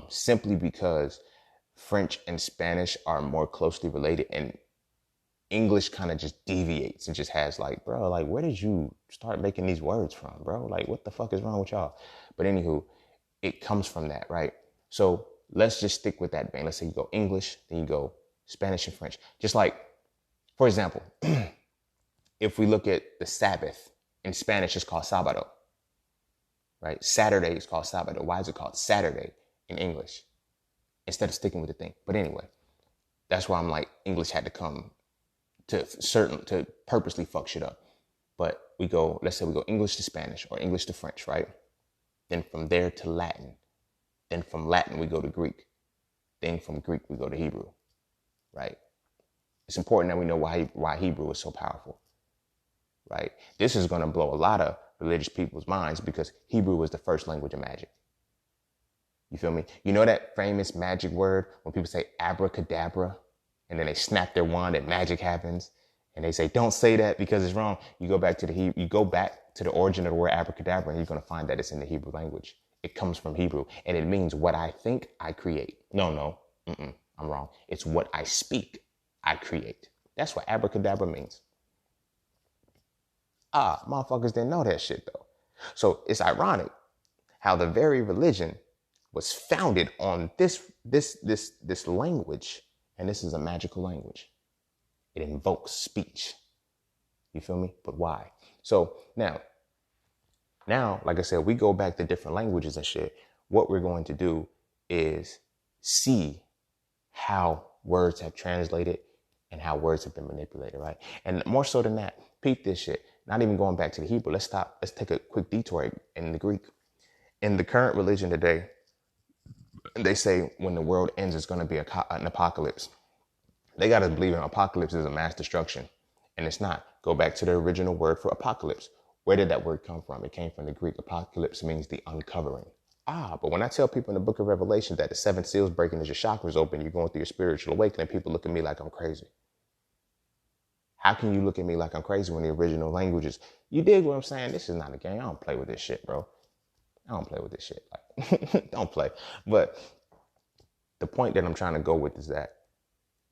simply because French and Spanish are more closely related, and English kind of just deviates and just has like, bro, like, where did you start making these words from, bro? Like, what the fuck is wrong with y'all? But anywho, it comes from that, right? So let's just stick with that vein. Let's say you go English, then you go Spanish and French. Just like, for example, if we look at the Sabbath, in Spanish, it's called sábado, right? Saturday is called sábado. Why is it called Saturday in English instead of sticking with the thing? But anyway, that's why I'm like, English had to come to purposely fuck shit up. But let's say we go English to Spanish or English to French, right? Then from there to Latin. Then from Latin, we go to Greek. Then from Greek, we go to Hebrew, right? It's important that we know why Hebrew is so powerful, right? This is going to blow a lot of religious people's minds because Hebrew was the first language of magic. You feel me? You know that famous magic word when people say abracadabra and then they snap their wand and magic happens and they say, don't say that because it's wrong. You go back to the origin of the word abracadabra and you're going to find that it's in the Hebrew language. It comes from Hebrew and it means what I think, I create. No, I'm wrong. It's what I speak, I create. That's what abracadabra means. Motherfuckers didn't know that shit though. So it's ironic how the very religion was founded on this language, and this is a magical language. It invokes speech. You feel me? But why? So now, like I said, we go back to different languages and shit. What we're going to do is see how words have translated and how words have been manipulated, right? And more so than that, peep this shit. Not even going back to the Hebrew. Let's take a quick detour in the Greek. In the current religion today, they say when the world ends, it's going to be an apocalypse. They got us believing apocalypse is a mass destruction. And it's not. Go back to the original word for apocalypse. Where did that word come from? It came from the Greek. Apocalypse means the uncovering. But when I tell people in the book of Revelation that the 7 seals breaking as your chakras open, you're going through your spiritual awakening, people look at me like I'm crazy. How can you look at me like I'm crazy when the original language is, you dig what I'm saying? This is not a game. I don't play with this shit, bro. I don't play with this shit. Like, don't play. But the point that I'm trying to go with is that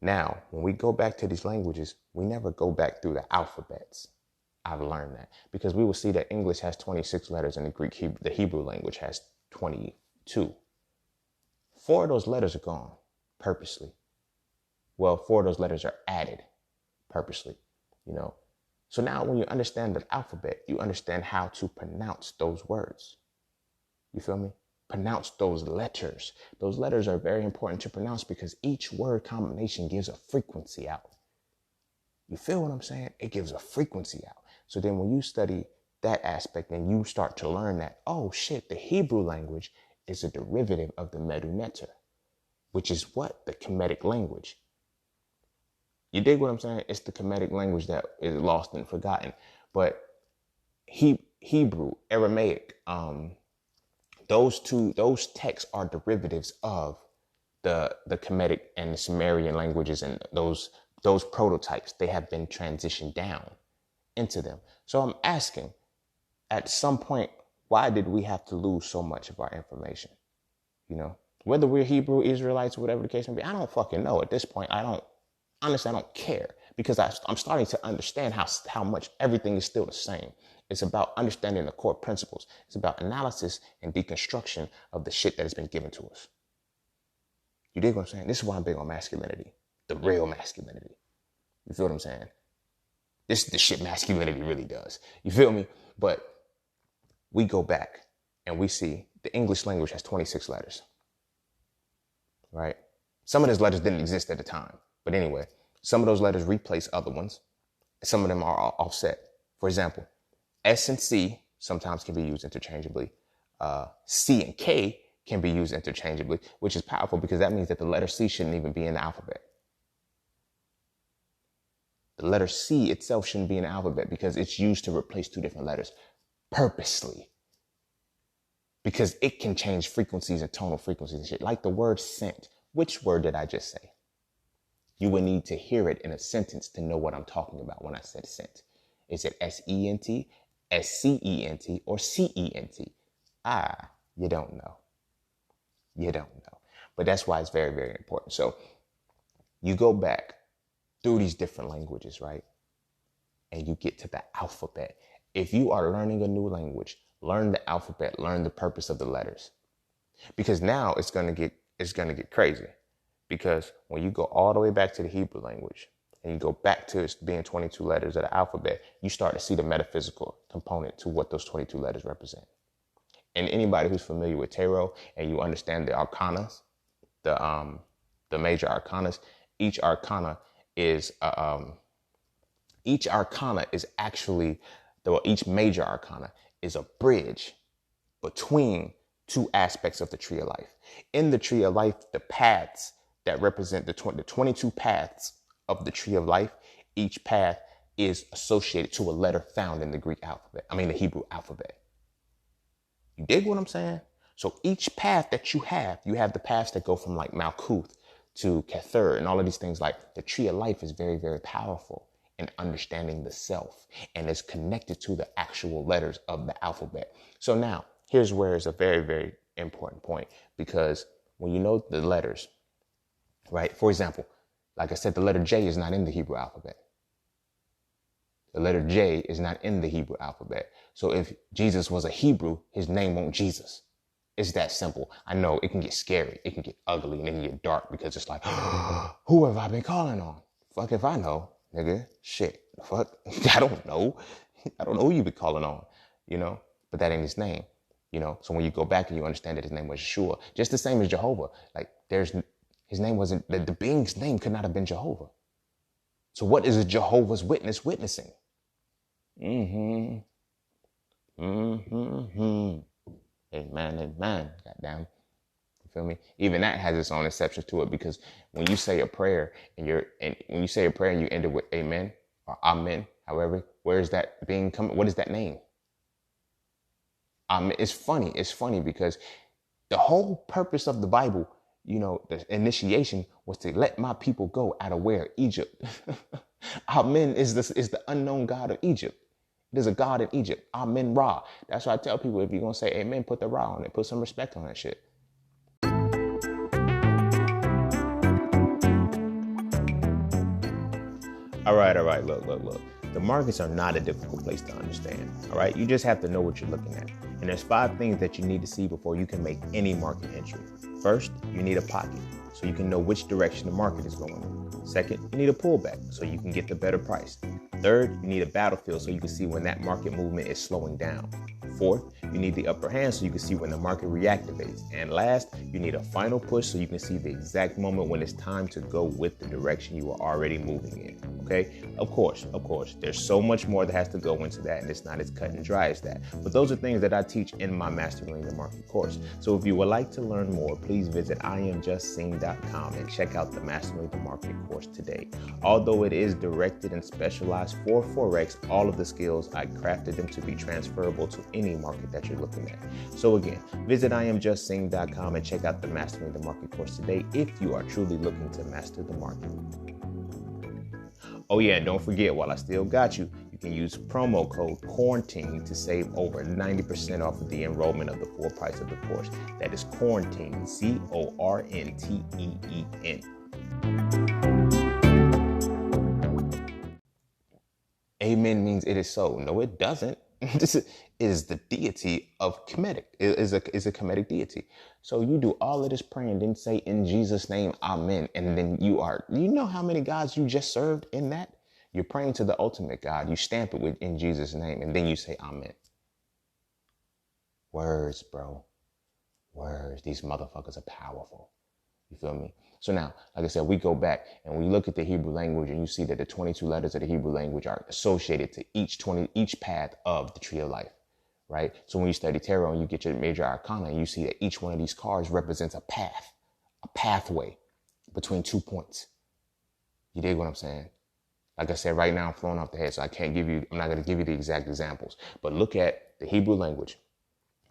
now, when we go back to these languages, we never go back through the alphabets. I've learned that because we will see that English has 26 letters and the Hebrew language has 22. 4 of those letters are gone purposely. Well, 4 of those letters are added purposely, you know. So now when you understand the alphabet, you understand how to pronounce those words. You feel me? Pronounce those letters. Those letters are very important to pronounce because each word combination gives a frequency out. You feel what I'm saying? It gives a frequency out. So then when you study that aspect and you start to learn that, oh shit, the Hebrew language is a derivative of the Medu Neter, which is what? The Kemetic language. You dig what I'm saying? It's the Kemetic language that is lost and forgotten. But Hebrew, Aramaic, those texts are derivatives of the Kemetic and the Sumerian languages, and those prototypes, they have been transitioned down into them. So I'm asking, at some point, why did we have to lose so much of our information? You know, whether we're Hebrew, Israelites, whatever the case may be, I don't fucking know at this point. Honestly, I don't care because I'm starting to understand how much everything is still the same. It's about understanding the core principles. It's about analysis and deconstruction of the shit that has been given to us. You dig what I'm saying? This is why I'm big on masculinity, the real masculinity. You feel what I'm saying? This is the shit masculinity really does. You feel me? But we go back and we see the English language has 26 letters, right? Some of those letters didn't exist at the time. But anyway, some of those letters replace other ones. Some of them are offset. For example, S and C sometimes can be used interchangeably. C and K can be used interchangeably, which is powerful because that means that the letter C shouldn't even be in the alphabet. The letter C itself shouldn't be in the alphabet because it's used to replace two different letters purposely. Because it can change frequencies and tonal frequencies and shit. Like the word scent. Which word did I just say? You would need to hear it in a sentence to know what I'm talking about when I said scent. Is it S-E-N-T, S-C-E-N-T, or C-E-N-T? You don't know. You don't know. But that's why it's very, very important. So you go back through these different languages, right? And you get to the alphabet. If you are learning a new language, learn the alphabet, learn the purpose of the letters. Because now it's gonna get crazy. Because when you go all the way back to the Hebrew language and you go back to it being 22 letters of the alphabet, you start to see the metaphysical component to what those 22 letters represent. And anybody who's familiar with tarot and you understand the arcanas, the major arcanas, each arcana is each major arcana is a bridge between two aspects of the tree of life. In the tree of life, the paths that represent the 22 paths of the tree of life, each path is associated to a letter found in the the Hebrew alphabet. You dig what I'm saying? So each path that you have the paths that go from like Malkuth to Kether and all of these things. Like the tree of life is very, very powerful in understanding the self and is connected to the actual letters of the alphabet. So now here's where it's a very, very important point, because when you know the letters, right? For example, like I said, the letter J is not in the Hebrew alphabet. The letter J is not in the Hebrew alphabet. So if Jesus was a Hebrew, his name won't Jesus. It's that simple. I know it can get scary. It can get ugly and it can get dark because it's like, who have I been calling on? Fuck if I know, nigga. Shit. Fuck. I don't know. I don't know who you be calling on, but that ain't his name, So when you go back and you understand that his name was Yeshua, just the same as Jehovah, like his name wasn't, the being's name could not have been Jehovah. So what is a Jehovah's Witness witnessing? Amen, amen. Goddamn. You feel me? Even that has its own exceptions to it, because when you say a prayer and you end it with amen or amen, however, where is that being coming? What is that name? It's funny because the whole purpose of the Bible, the initiation was to let my people go out of where? Egypt. Amen is the unknown God of Egypt. There's a God in Egypt. Amen Ra. That's why I tell people, if you're going to say amen, put the Ra on it. Put some respect on that shit. All right. Look. The markets are not a difficult place to understand. All right. You just have to know what you're looking at. And there's 5 things that you need to see before you can make any market entry. First, you need a pocket so you can know which direction the market is going in. Second, you need a pullback so you can get the better price. Third, you need a battlefield so you can see when that market movement is slowing down. Fourth, you need the upper hand so you can see when the market reactivates. And last, you need a final push so you can see the exact moment when it's time to go with the direction you are already moving in. Okay? Of course, there's so much more that has to go into that, and it's not as cut and dry as that. But those are things that I teach in my Mastering the Market course. So if you would like to learn more, please visit IamJustSing.com and check out the Mastering the Market course today. Although it is directed and specialized for Forex, all of the skills, I crafted them to be transferable to any market that you're looking at. So again, visit IamJustSing.com and check out the Mastering the Market course today if you are truly looking to master the market. Oh yeah, and don't forget, while I still got you, you can use promo code QUARANTINE to save over 90% off of the enrollment of the full price of the course. That is QUARANTINE, QUARNTEEN. Amen means it is so. No, it doesn't. This is the deity of Kemetic. It is a Kemetic deity. So you do all of this praying, then say in Jesus' name, amen. And then you know how many gods you just served in that? You're praying to the ultimate God. You stamp it with in Jesus' name, and then you say amen. Words, bro. Words. These motherfuckers are powerful. You feel me? So now, like I said, we go back and we look at the Hebrew language, and you see that the 22 letters of the Hebrew language are associated to each path of the tree of life, right? So when you study tarot and you get your major arcana, and you see that each one of these cards represents a path, a pathway between 2 points. You dig what I'm saying? Like I said, right now I'm flowing off the head, so I'm not going to give you the exact examples, but look at the Hebrew language,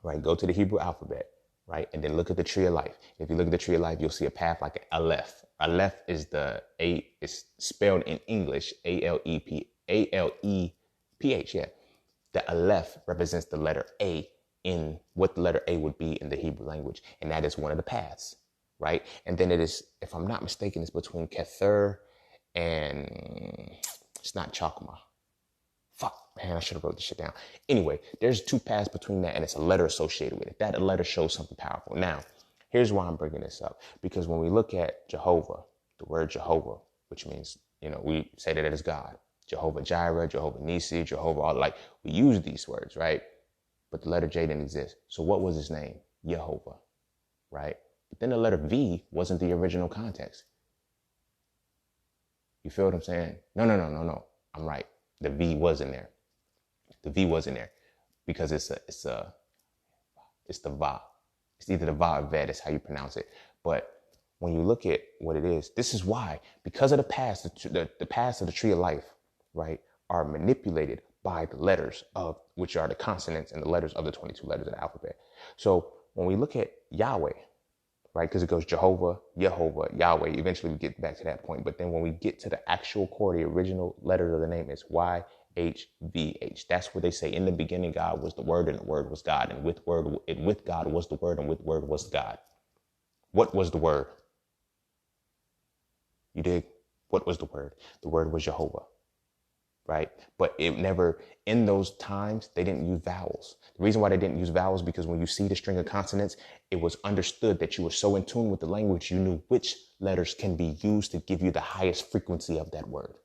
right? Go to the Hebrew alphabet. Right? And then look at the tree of life. If you look at the tree of life, you'll see a path like an Aleph. Aleph is it's spelled in English, Aleph, yeah. The Aleph represents the letter A in what the letter A would be in the Hebrew language. And that is one of the paths, right? And then it is, if I'm not mistaken, it's between Kether and, it's not Chakma. Fuck, man, I should have wrote this shit down. Anyway, there's 2 paths between that, and it's a letter associated with it. That letter shows something powerful. Now, here's why I'm bringing this up. Because when we look at Jehovah, the word Jehovah, which means, we say that it is God. Jehovah Jireh, Jehovah Nisi, Jehovah, we use these words, right? But the letter J didn't exist. So what was his name? Jehovah, right? But then the letter V wasn't the original context. You feel what I'm saying? No. I'm right. The V was in there. The V was in there because it's the Va. It's either the Va or Ved. That's how you pronounce it. But when you look at what it is, this is why, because of the past, the past of the tree of life, right, are manipulated by the letters of, which are the consonants and the letters of the 22 letters of the alphabet. So when we look at Yahweh, right, because it goes Jehovah, Yehovah, Yahweh, eventually we get back to that point. But then when we get to the actual core, the original letter of the name is YHVH. That's where they say in the beginning, God was the Word and the Word was God. And with God was the Word and with Word was God. What was the Word? You dig? What was the Word? The Word was Jehovah. Right? But it never, in those times, they didn't use vowels. The reason why they didn't use vowels, because when you see the string of consonants, it was understood that you were so in tune with the language, you knew which letters can be used to give you the highest frequency of that word.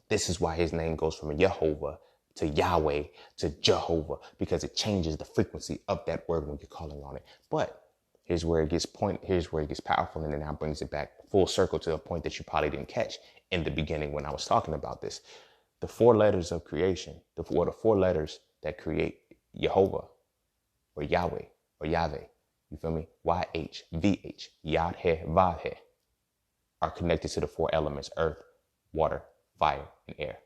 This is why his name goes from Yehovah to Yahweh to Jehovah, because it changes the frequency of that word when you're calling on it. But here's where it gets powerful, and then now brings it back full circle to a point that you probably didn't catch in the beginning when I was talking about this. The 4 letters of creation, the 4 letters that create Jehovah or Yahweh or Yahweh, you feel me? YHVH, Yad-He, Vav-He, are connected to the 4 elements: earth, water, fire, and air.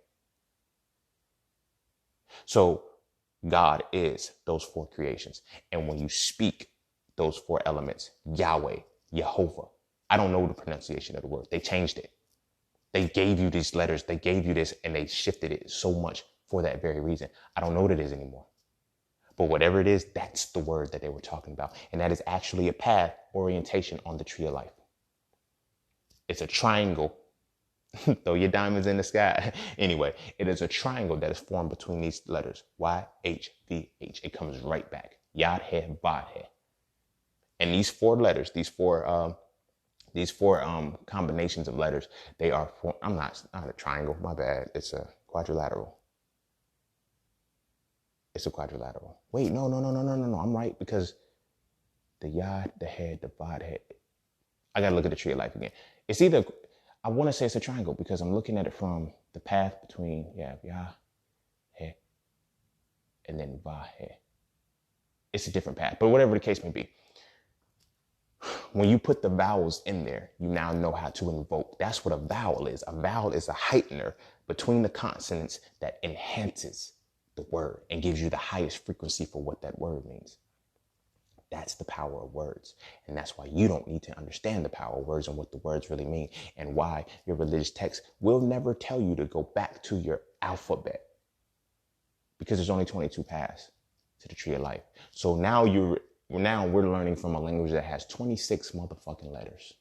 So God is those 4 creations. And when you speak those 4 elements, Yahweh, Yehovah, I don't know the pronunciation of the word. They changed it. They gave you these letters. They gave you this, and they shifted it so much for that very reason. I don't know what it is anymore. But whatever it is, that's the word that they were talking about. And that is actually a path orientation on the tree of life. It's a triangle. Throw your diamonds in the sky. Anyway, it is a triangle that is formed between these letters. YHVH. It comes right back. Yad-He, Vav-He. And these 4 letters, these four combinations of letters, they are, I'm not a triangle, my bad. It's a quadrilateral. It's a quadrilateral. Wait, no. I'm right, because the Yad, the Head, the Vav, Head. I got to look at the tree of life again. It's either, I want to say it's a triangle because I'm looking at it from the path between, Yah, He, and then Vav, He. It's a different path, but whatever the case may be. When you put the vowels in there, you now know how to invoke. That's what a vowel is. A vowel is a heightener between the consonants that enhances the word and gives you the highest frequency for what that word means. That's the power of words. And that's why you don't need to understand the power of words and what the words really mean, and why your religious text will never tell you to go back to your alphabet, because there's only 22 paths to the tree of life. So now we're learning from a language that has 26 motherfucking letters.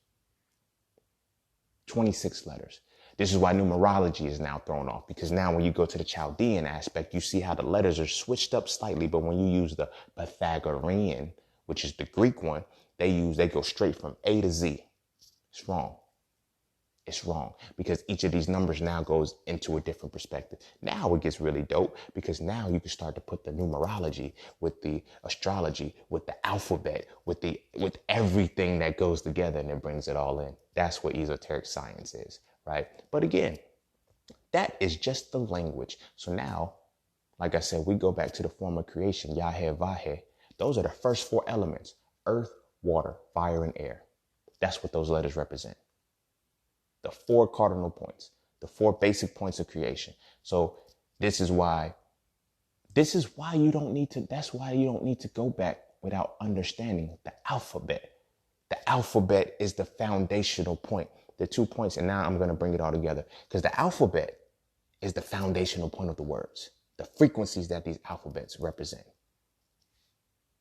26 letters. This is why numerology is now thrown off, because now when you go to the Chaldean aspect, you see how the letters are switched up slightly. But when you use the Pythagorean, which is the Greek one, they go straight from A to Z. It's wrong. It's wrong, because each of these numbers now goes into a different perspective. Now it gets really dope, because now you can start to put the numerology with the astrology, with the alphabet, with everything that goes together, and it brings it all in. That's what esoteric science is, right? But again, that is just the language. So now, like I said, we go back to the form of creation, Yaheh, Vaheh. Those are the first 4 elements: earth, water, fire, and air. That's what those letters represent. The 4 cardinal points, the 4 basic points of creation. So this is why you don't need to go back without understanding the alphabet. The alphabet is the foundational point, the 2 points. And now I'm going to bring it all together, because the alphabet is the foundational point of the words, the frequencies that these alphabets represent.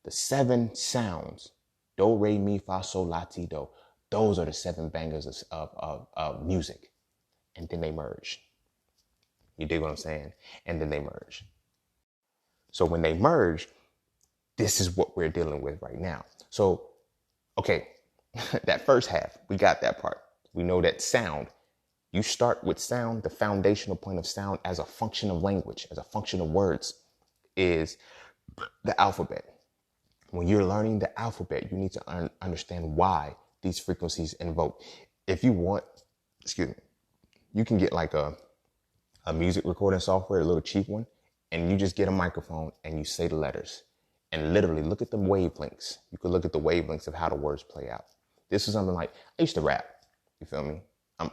The 7 sounds, do, re, mi, fa, sol, la, ti, do. Those are the 7 bangers of music. And then they merge. You dig what I'm saying? And then they merge. So when they merge, this is what we're dealing with right now. So, okay, that first half, we got that part. We know that sound, you start with sound, the foundational point of sound as a function of language, as a function of words, is the alphabet. When you're learning the alphabet, you need to understand why these frequencies invoke. If you want, you can get like a music recording software, a little cheap one, and you just get a microphone and you say the letters and literally look at the wavelengths. You could look at the wavelengths of how the words play out. This is something like, I used to rap, you feel me?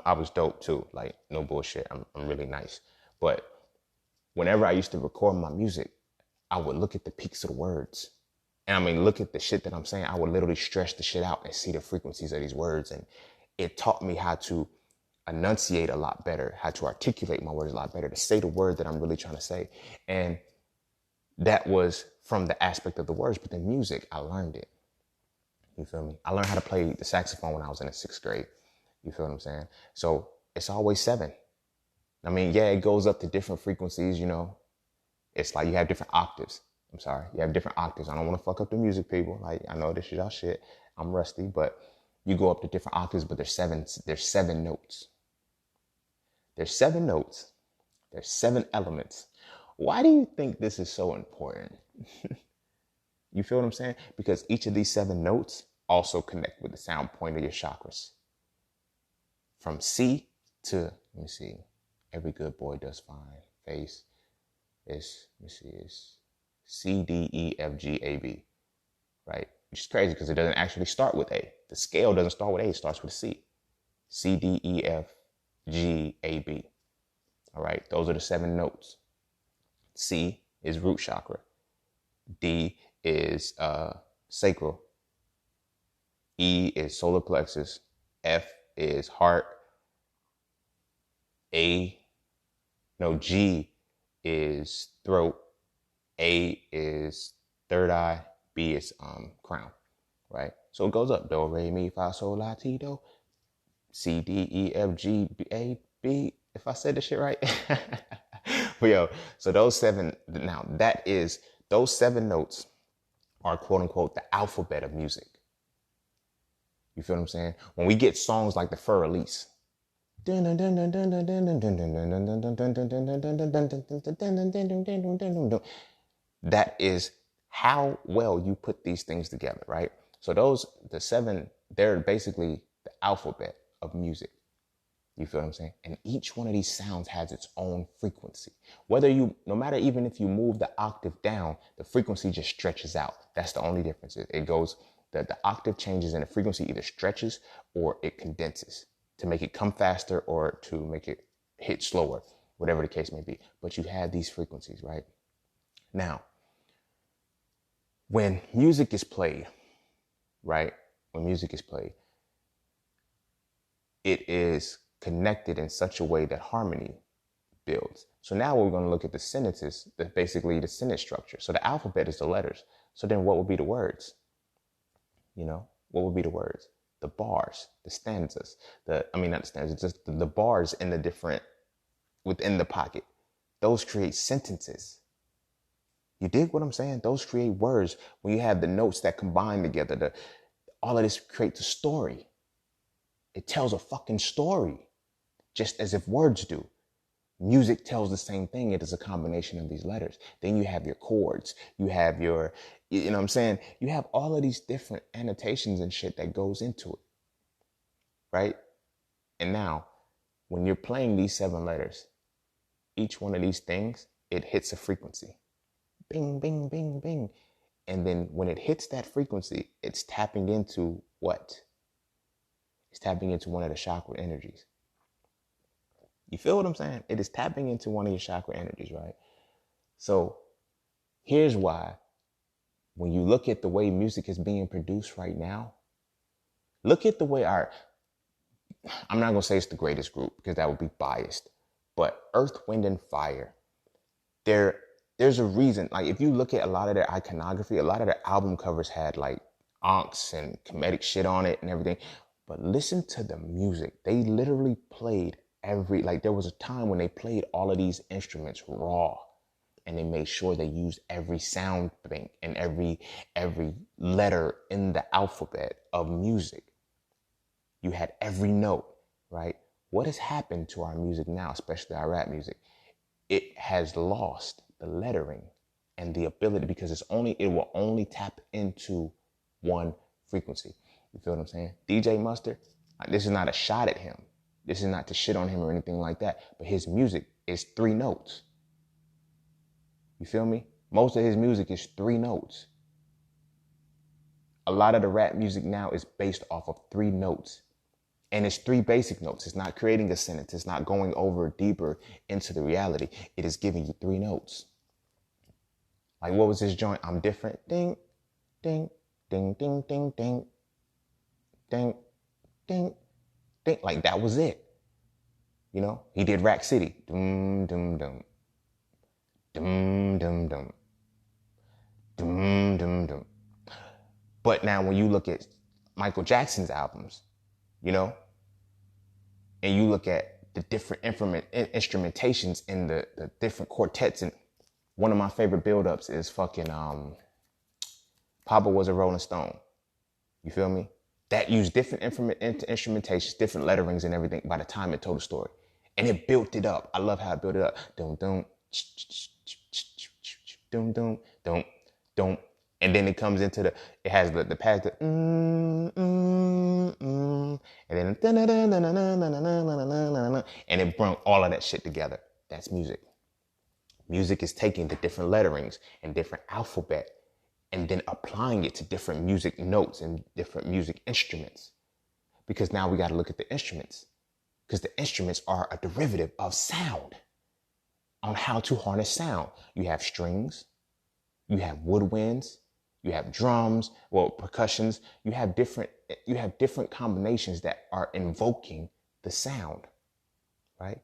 I was dope too, like no bullshit. I'm really nice. But whenever I used to record my music, I would look at the peaks of the words. And I mean, look at the shit that I'm saying. I would literally stretch the shit out and see the frequencies of these words. And it taught me how to enunciate a lot better, how to articulate my words a lot better, to say the word that I'm really trying to say. And that was from the aspect of the words. But the music, I learned it. You feel me? I learned how to play the saxophone when I was in the 6th grade. You feel what I'm saying? So it's always 7. I mean, yeah, it goes up to different frequencies, you know. It's like you have different octaves. I'm sorry. You have different octaves. I don't want to fuck up the music, people. Like, I know this is y'all shit. I'm rusty, but you go up to different octaves, but there's 7 notes. There's 7 notes. There's 7 elements. Why do you think this is so important? You feel what I'm saying? Because each of these 7 notes also connect with the sound point of your chakras. From C to, let me see, every good boy does find face. It's C, D, E, F, G, A, B, right? Which is crazy because it doesn't actually start with A. The scale doesn't start with A, it starts with C. C, D, E, F, G, A, B. All right, those are the 7 notes. C is root chakra. D is sacral. E is solar plexus. F is heart. G is throat. A is third eye. B is crown, right? So it goes up. Do, re, mi, fa, sol, la, ti, do. C, D, E, F, G, A, B. If I said this shit right. But yo, so those 7, now that is, those 7 notes are quote unquote the alphabet of music. You feel what I'm saying? When we get songs like the Fur Release, that is how well you put these things together, right? So the 7, they're basically the alphabet of music. You feel what I'm saying? And each one of these sounds has its own frequency. No matter even if you move the octave down, the frequency just stretches out. That's the only difference. It goes, the octave changes and the frequency either stretches or it condenses to make it come faster or to make it hit slower, whatever the case may be. But you have these frequencies, right? Now, when music is played, right? When music is played, it is connected in such a way that harmony builds. So now we're going to look at the sentences, basically the sentence structure. So the alphabet is the letters. So then what would be the words? You know, what would be the words? the bars, the stanzas, not the stanzas, just the bars in the different, within the pocket. Those create sentences. You dig what I'm saying? Those create words. When you have the notes that combine together, all of this creates a story. It tells a fucking story, just as if words do. Music tells the same thing. It is a combination of these letters. Then you have your chords. You have your, you know what I'm saying? You have all of these different annotations and shit that goes into it, right? And now, when you're playing these 7 letters, each one of these things, it hits a frequency. Bing, bing, bing, bing. And then when it hits that frequency, it's tapping into what? It's tapping into one of the chakra energies. You feel what I'm saying? It is tapping into one of your chakra energies, right? So here's why, when you look at the way music is being produced right now, look at the way I'm not going to say it's the greatest group because that would be biased, but Earth, Wind, and Fire, there's a reason. Like, if you look at a lot of their iconography, a lot of their album covers had like ankhs and comedic shit on it and everything. But listen to the music. They literally played there was a time when they played all of these instruments raw, and they made sure they used every sound bank and every letter in the alphabet of music. You had every note, right? What has happened to our music now, especially our rap music? It has lost the lettering and the ability, because it will only tap into one frequency. You feel what I'm saying? DJ Mustard, this is not a shot at him. This is not to shit on him or anything like that, but his music is 3 notes. You feel me? Most of his music is 3 notes. A lot of the rap music now is based off of 3 notes. And it's 3 basic notes. It's not creating a sentence. It's not going over deeper into the reality. It is giving you 3 notes. Like, what was his joint? I'm different. Ding, ding, ding, ding, ding, ding, ding, ding, ding. Like, that was it. You know, he did Rack City. Dum, dum, dum. Dum, dum, dum. Dum, dum, dum. But now when you look at Michael Jackson's albums, you know, and you look at the different instrumentations in the different quartets, and one of my favorite build-ups is fucking Papa Was a Rolling Stone. You feel me? That used different instrumentations, different letterings and everything by the time it told the story. And it built it up. I love how it built it up. Dum, dum, dum, dum, dum, dum. And then it comes into it has the past, and then, and it brought all of that shit together. That's music. Music is taking the different letterings and different alphabet and then applying it to different music notes and different music instruments. Because now we got to look at the instruments, because the instruments are a derivative of sound, on how to harness sound. You have strings, you have woodwinds, you have drums, percussions. You have different combinations that are invoking the sound, right?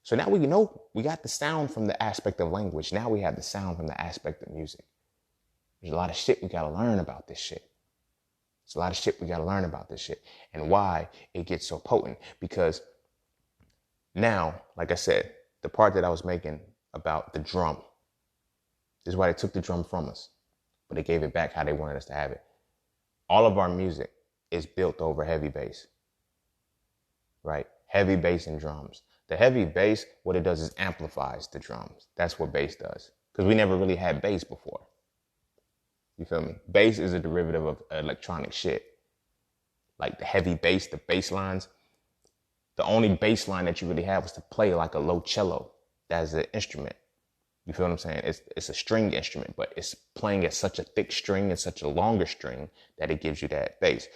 So now we know we got the sound from the aspect of language. Now we have the sound from the aspect of music. There's a lot of shit we got to learn about this shit. There's a lot of shit we got to learn about this shit, and why it gets so potent. Because now, like I said, the part that I was making about the drum, this is why they took the drum from us, but they gave it back how they wanted us to have it. All of our music is built over heavy bass, right? Heavy bass and drums. The heavy bass, what it does is amplifies the drums. That's what bass does, because we never really had bass before. You feel me? Bass is a derivative of electronic shit. Like the heavy bass, the bass lines. The only bass line that you really have was to play like a low cello. That's an instrument. You feel what I'm saying? It's a string instrument, but it's playing at such a thick string and such a longer string that it gives you that bass.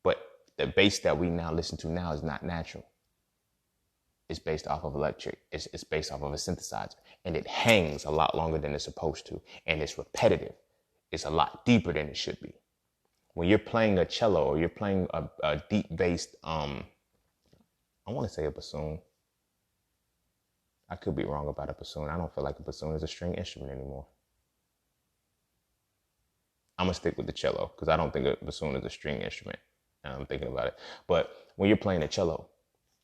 But the bass that we now listen to now is not natural. It's based off of electric. It's based off of a synthesizer. And it hangs a lot longer than it's supposed to. And it's repetitive. It's a lot deeper than it should be. When you're playing a cello or you're playing a deep bassed, I want to say a bassoon. I could be wrong about a bassoon. I don't feel like a bassoon is a string instrument anymore. I'm going to stick with the cello because I don't think a bassoon is a string instrument. Now I'm thinking about it. But when you're playing a cello,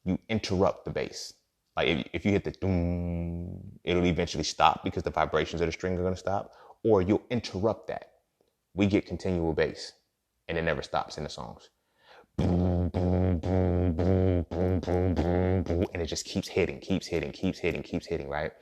you interrupt the bass. Like if you hit the doom, it'll eventually stop because the vibrations of the string are going to stop, or you'll interrupt that. We get continual bass, and it never stops in the songs. Boom, boom, boom, boom, boom, boom, boom, boom, and it just keeps hitting, right?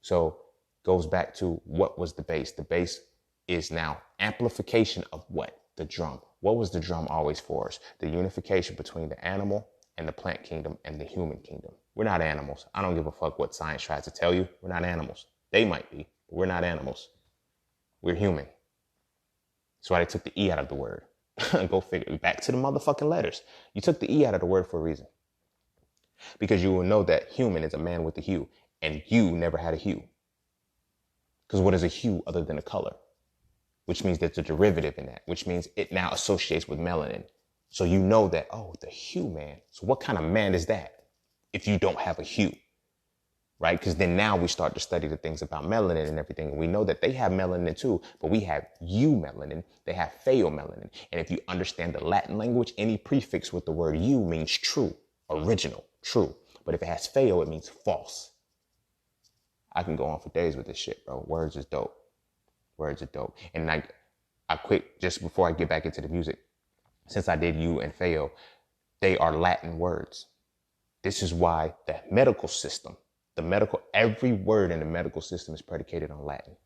So goes back to what was the bass? The bass is now amplification of what? The drum. What was the drum always for us? The unification between the animal and the plant kingdom and the human kingdom. We're not animals. I don't give a fuck what science tries to tell you. We're not animals. They might be, but we're not animals. We're human. That's why they took the E out of the word. Go figure. Back to the motherfucking letters. You took the E out of the word for a reason. Because you will know that human is a man with a hue, and you never had a hue. Because what is a hue other than a color? Which means there's a derivative in that, which means it now associates with melanin. So you know that, oh, the hue man. So what kind of man is that if you don't have a hue? Right? Because then now we start to study the things about melanin and everything. And we know that they have melanin too, but we have eumelanin. They have pheomelanin. And if you understand the Latin language, any prefix with the word eu means true, original, true. But if it has pheo, it means false. I can go on for days with this shit, bro. Words is dope. Words are dope. And I quick, just before I get back into the music, since I did eu and pheo, they are Latin words. This is why the medical system, every word in the medical system is predicated on Latin.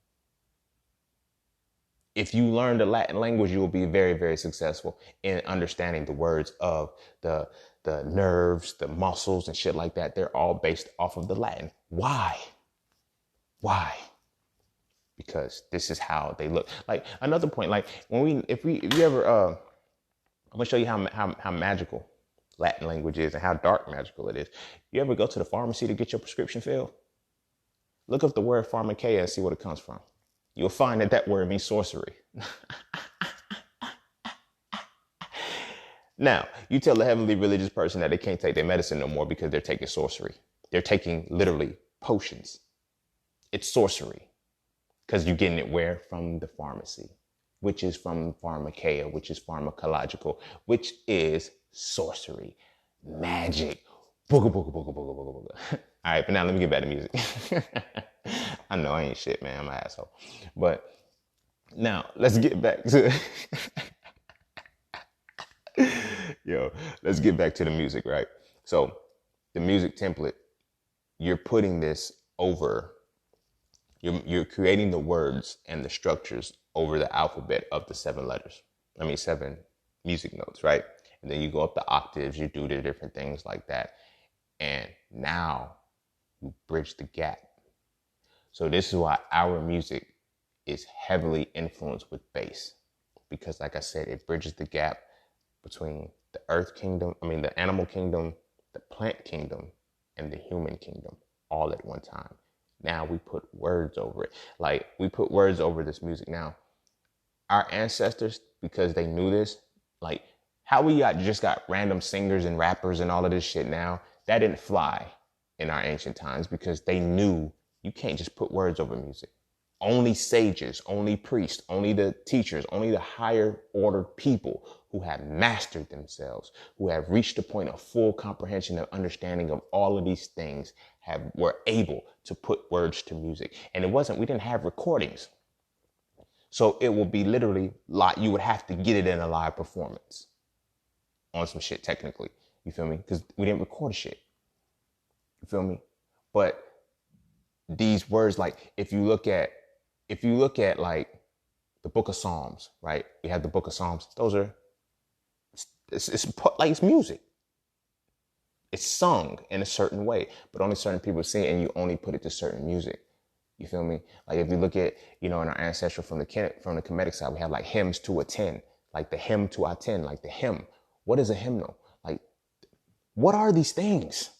If you learn the Latin language, you will be very, very successful in understanding the words of the nerves, the muscles and shit like that. They're all based off of the Latin. Why? Because this is how they look. Like another point, like if you ever, I'm gonna show you how magical Latin language is and how dark magical it is. You ever go to the pharmacy to get your prescription filled? Look up the word pharmakeia and see what it comes from. You'll find that word means sorcery. Now, you tell a heavenly religious person that they can't take their medicine no more because they're taking sorcery. They're taking literally potions. It's sorcery. Because you're getting it where? From the pharmacy, which is from pharmakeia, which is pharmacological, which is sorcery, magic, booga, booga, booga, booga, booga, booga. All right, but now let me get back to music. I know I ain't shit, man. I'm an asshole. But now let's get back to... let's get back to the music, right? So the music template, you're putting this over... You're creating the words and the structures over the alphabet of the 7 music notes, right? And then you go up the octaves, you do the different things like that. And now you bridge the gap. So this is why our music is heavily influenced with bass. Because like I said, it bridges the gap between the the animal kingdom, the plant kingdom, and the human kingdom all at one time. Now we put words over it. Like we put words over this music. Now, our ancestors, because they knew this, like how we just got random singers and rappers and all of this shit now, that didn't fly in our ancient times because they knew you can't just put words over music. Only sages, only priests, only the teachers, only the higher ordered people who have mastered themselves, who have reached a point of full comprehension and understanding of all of these things were able to put words to music. And we didn't have recordings. So it will be literally you would have to get it in a live performance on some shit technically. You feel me? Because we didn't record shit. You feel me? But these words, like if you look at like the book of Psalms, right? We have the book of Psalms. It's music. It's sung in a certain way, but only certain people sing it, and you only put it to certain music. You feel me? Like if you look at, in our ancestral from the Kemetic side, we have like hymns to a 10, like the hymn to a 10, like the hymn. What is a hymnal? Like, what are these things?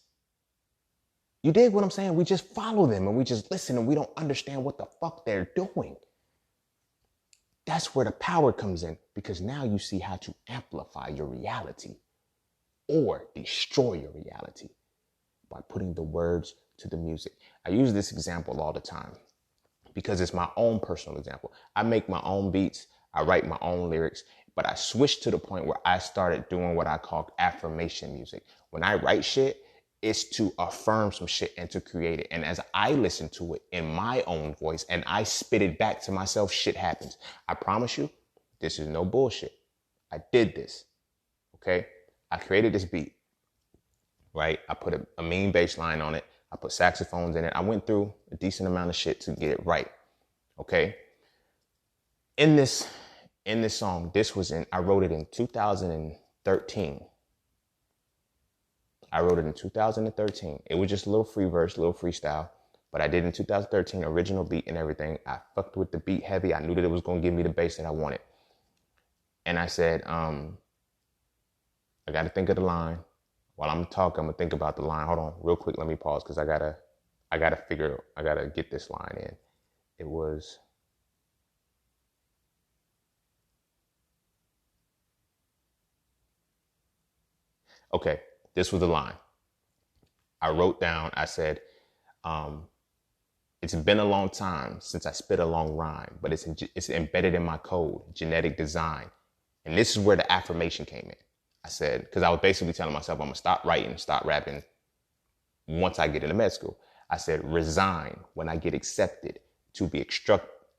You dig what I'm saying? We just follow them and we just listen and we don't understand what the fuck they're doing. That's where the power comes in, because now you see how to amplify your reality or destroy your reality by putting the words to the music. I use this example all the time because it's my own personal example. I make my own beats. I write my own lyrics, But I switched to the point where I started doing what I call affirmation music. When I write shit, it's to affirm some shit and to create it. And as I listen to it in my own voice and I spit it back to myself, shit happens. I promise you, this is no bullshit. I did this. Okay? I created this beat, right? I put a mean bass line on it. I put saxophones in it. I went through a decent amount of shit to get it right. Okay? In this song, I wrote it in 2013. I wrote it in 2013. It was just a little free verse, a little freestyle, but I did it in 2013, original beat and everything. I fucked with the beat heavy. I knew that it was going to give me the bass that I wanted. And I said, I got to think of the line. While I'm talking, I'm going to think about the line. Hold on, real quick, let me pause because I got to get this line in. It was... Okay, this was the line. I wrote down, I said, it's been a long time since I spit a long rhyme, but it's embedded in my code, genetic design. And this is where the affirmation came in. I said, because I was basically telling myself I'm going to stop writing, stop rapping once I get into med school. I said, resign when I get accepted to be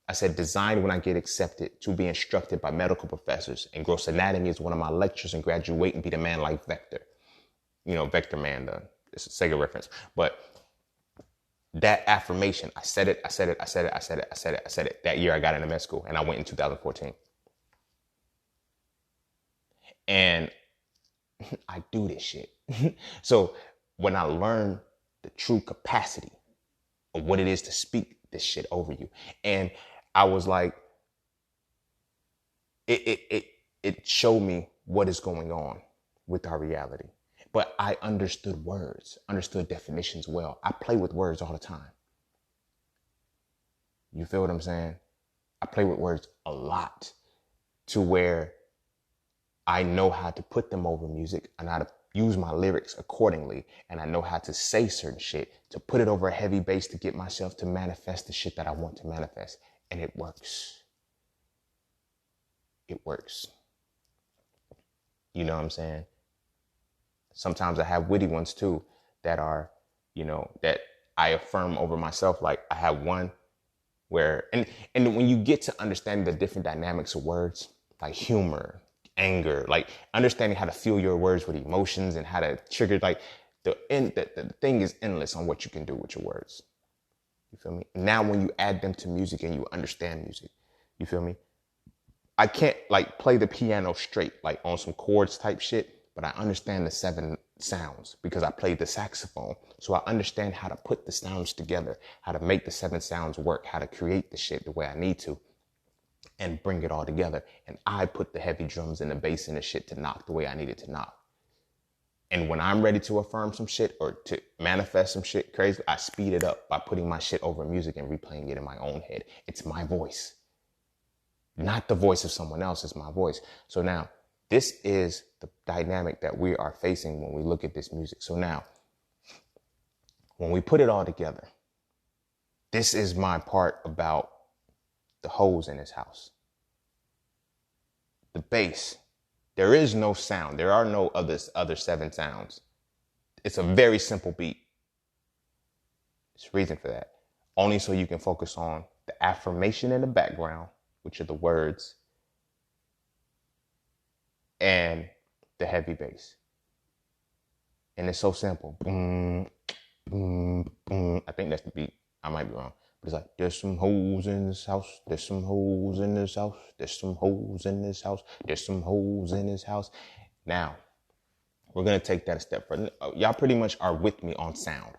I said, design when I get accepted to be instructed by medical professors. And gross anatomy is one of my lectures, and graduate and be the man like Vector. You know, Vector Man, it's a Sega reference. But that affirmation, I said it. That year I got into med school and I went in 2014. And I do this shit. So when I learned the true capacity of what it is to speak this shit over you, and I was like, it showed me what is going on with our reality. But I understood words, understood definitions well. I play with words all the time. You feel what I'm saying? I play with words a lot to where I know how to put them over music and how to use my lyrics accordingly. And I know how to say certain shit, to put it over a heavy bass to get myself to manifest the shit that I want to manifest. And it works. It works. You know what I'm saying? Sometimes I have witty ones too that are, you know, that I affirm over myself. Like I have one where, and when you get to understand the different dynamics of words, like humor, anger, like understanding how to fuel your words with emotions and how to trigger, like the thing is endless on what you can do with your words. You feel me? Now when you add them to music and you understand music, you feel me? I can't like play the piano straight, like on some chords type shit, but I understand the 7 sounds because I played the saxophone. So I understand how to put the sounds together, how to make the 7 sounds work, how to create the shit the way I need to and bring it all together. And I put the heavy drums and the bass and the shit to knock the way I need it to knock. And when I'm ready to affirm some shit or to manifest some shit crazy, I speed it up by putting my shit over music and replaying it in my own head. It's my voice. Not the voice of someone else, it's my voice. So now, this is the dynamic that we are facing when we look at this music. So now, when we put it all together, this is my part about the hoes in this house. The bass. There is no sound. There are no other 7 sounds. It's a very simple beat. There's a reason for that. Only so you can focus on the affirmation in the background, which are the words, and the heavy bass. And it's so simple. Boom, boom, boom. I think that's the beat. I might be wrong. But it's like, there's some hoes in this house. There's some hoes in this house. There's some hoes in this house. There's some hoes in this house. Now, we're going to take that a step further. Y'all pretty much are with me on sound.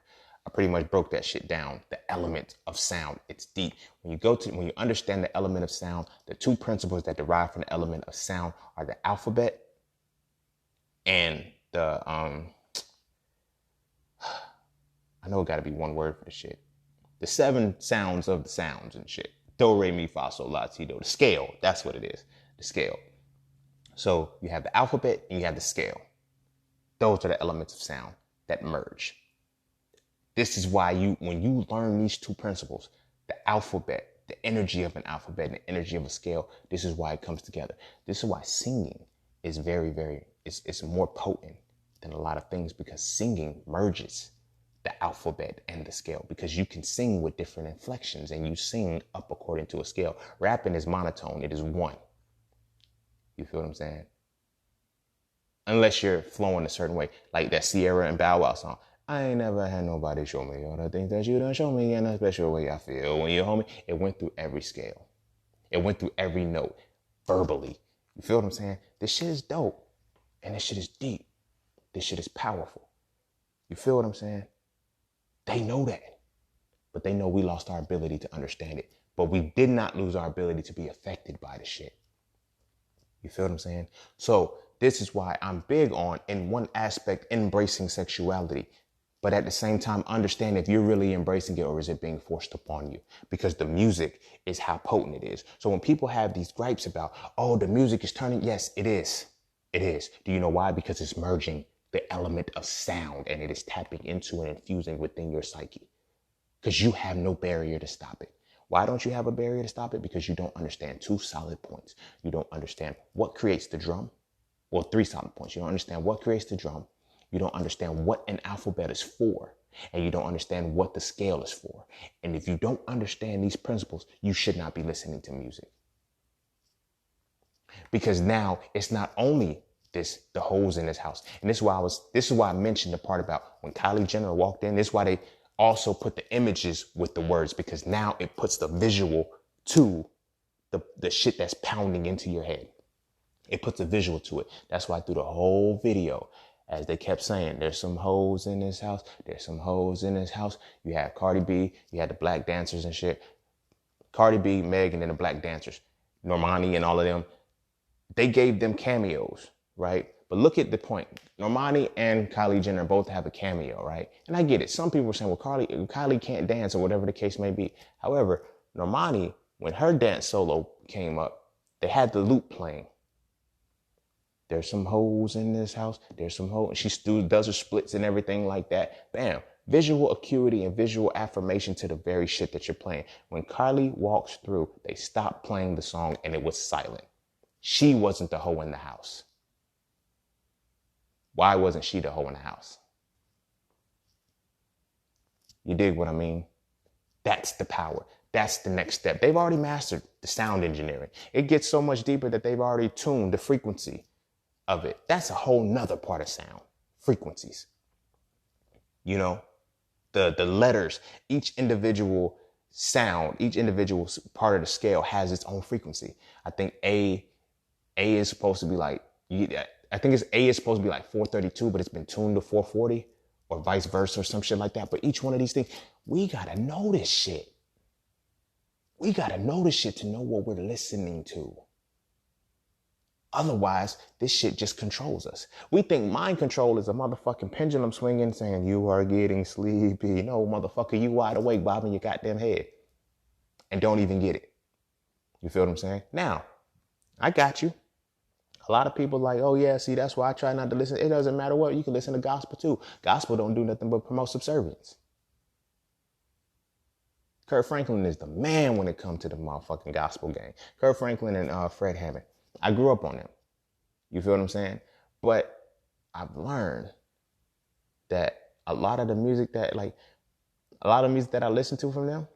I pretty much broke that shit down. The element of sound, it's deep. When you understand the element of sound, the 2 principles that derive from the element of sound are the alphabet and the, I know it gotta be one word for the shit. The 7 sounds of the sounds and shit. Do, re, mi, fa, sol, la, ti, do. The scale, that's what it is. The scale. So you have the alphabet and you have the scale. Those are the elements of sound that merge. This is why when you learn these 2 principles, the alphabet the energy of an alphabet and the energy of a scale. This is why it comes together. This is why singing is it's more potent than a lot of things, because singing merges the alphabet and the scale, because you can sing with different inflections and you sing up according to a scale. Rapping is monotone. It is one. You feel what I'm saying? Unless you're flowing a certain way, like that Sierra and Bow Wow song. I ain't never had nobody show me all the things that you done show me in a special way I feel when you hold me. It went through every scale. It went through every note verbally. You feel what I'm saying? This shit is dope. And this shit is deep. This shit is powerful. You feel what I'm saying? They know that. But they know we lost our ability to understand it. But we did not lose our ability to be affected by the shit. You feel what I'm saying? So this is why I'm big on, in one aspect, embracing sexuality. But at the same time, understand if you're really embracing it or is it being forced upon you? Because the music is how potent it is. So when people have these gripes about, oh, the music is turning. Yes, it is. It is. Do you know why? Because it's merging the element of sound and it is tapping into and infusing within your psyche. Because you have no barrier to stop it. Why don't you have a barrier to stop it? Because you don't understand two solid points. You don't understand what creates the drum. Well, three solid points. You don't understand what creates the drum. You don't understand what an alphabet is for. And you don't understand what the scale is for. And if you don't understand these principles, you should not be listening to music. Because now it's not only the holes in this house. And this is why I mentioned the part about when Kylie Jenner walked in. This is why they also put the images with the words, because now it puts the visual to the shit that's pounding into your head. It puts a visual to it. That's why through the whole video, as they kept saying, there's some hoes in this house. There's some hoes in this house. You had Cardi B. You had the black dancers and shit. Cardi B, Meg, and then the black dancers. Normani and all of them. They gave them cameos, right? But look at the point. Normani and Kylie Jenner both have a cameo, right? And I get it. Some people were saying, well, Kylie can't dance or whatever the case may be. However, Normani, when her dance solo came up, they had the loop playing. There's some hoes in this house. There's some hoes. She still does her splits and everything like that. Bam. Visual acuity and visual affirmation to the very shit that you're playing. When Kylie walks through, they stopped playing the song and it was silent. She wasn't the hoe in the house. Why wasn't she the hoe in the house? You dig what I mean? That's the power. That's the next step. They've already mastered the sound engineering. It gets so much deeper that they've already tuned the frequency of it. That's a whole nother part of sound. Frequencies. You know, the letters, each individual sound, each individual part of the scale has its own frequency. I think A is supposed to be like, I think A is supposed to be like 432, but it's been tuned to 440 or vice versa or some shit like that. But each one of these things, we got to know this shit. We got to know this shit to know what we're listening to. Otherwise, this shit just controls us. We think mind control is a motherfucking pendulum swinging saying, you are getting sleepy. No, motherfucker, you wide awake, bobbing your goddamn head. And don't even get it. You feel what I'm saying? Now, I got you. A lot of people like, oh yeah, see, that's why I try not to listen. It doesn't matter what. You can listen to gospel too. Gospel don't do nothing but promote subservience. Kurt Franklin is the man when it comes to the motherfucking gospel game. Kurt Franklin and Fred Hammond. I grew up on them. You feel what I'm saying? But I've learned that a lot of the music that I listen to from them